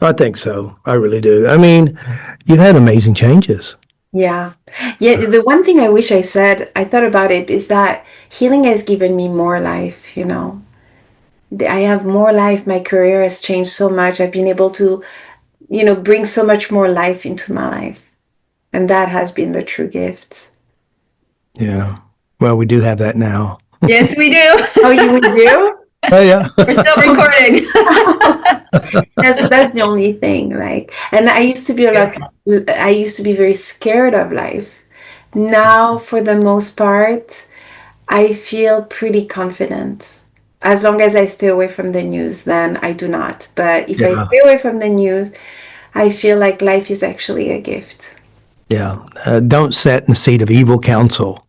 I think so. I really do. I mean, you had amazing changes. Yeah. The one thing I wish I said, I thought about it, is that healing has given me more life, I have more life. My career has changed so much. I've been able to, bring so much more life into my life. And that has been the true gift. Yeah. Well, we do have that now. Yes, we do. Oh, you do? Oh, yeah. We're still recording. That's the only thing. And I used to be very scared of life. Now, for the most part, I feel pretty confident. As long as I stay away from the news, then I do not. But if I stay away from the news, I feel like life is actually a gift. Yeah. Don't sit in the seat of evil counsel.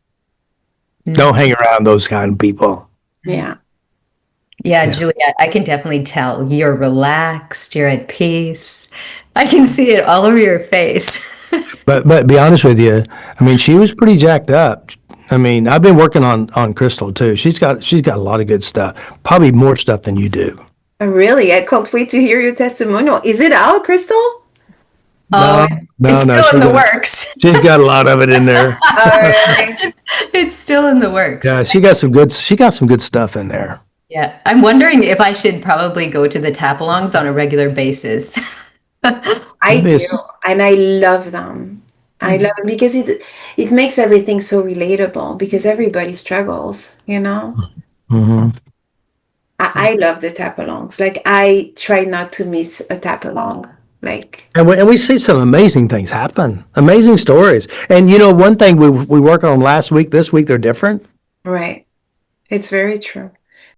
Don't hang around those kind of people. Yeah. Yeah, Julia, I can definitely tell you're relaxed, you're at peace. I can see it all over your face. But be honest with you, I mean, she was pretty jacked up. I mean, I've been working on Crystal too. She's got a lot of good stuff. Probably more stuff than you do. Really? I can't wait to hear your testimonial. Is it out, Crystal? No, It's no, still in the works. she's got a lot of it in there. Oh, really? It's still in the works. Yeah, she got some good stuff in there. Yeah, I'm wondering if I should probably go to the tap-alongs on a regular basis. I do, and I love them. I love them because it makes everything so relatable because everybody struggles, Mm-hmm. I love the tap-alongs. I try not to miss a tap-along. And we see some amazing things happen, amazing stories. And one thing we worked on last week, this week they're different. Right. It's very true.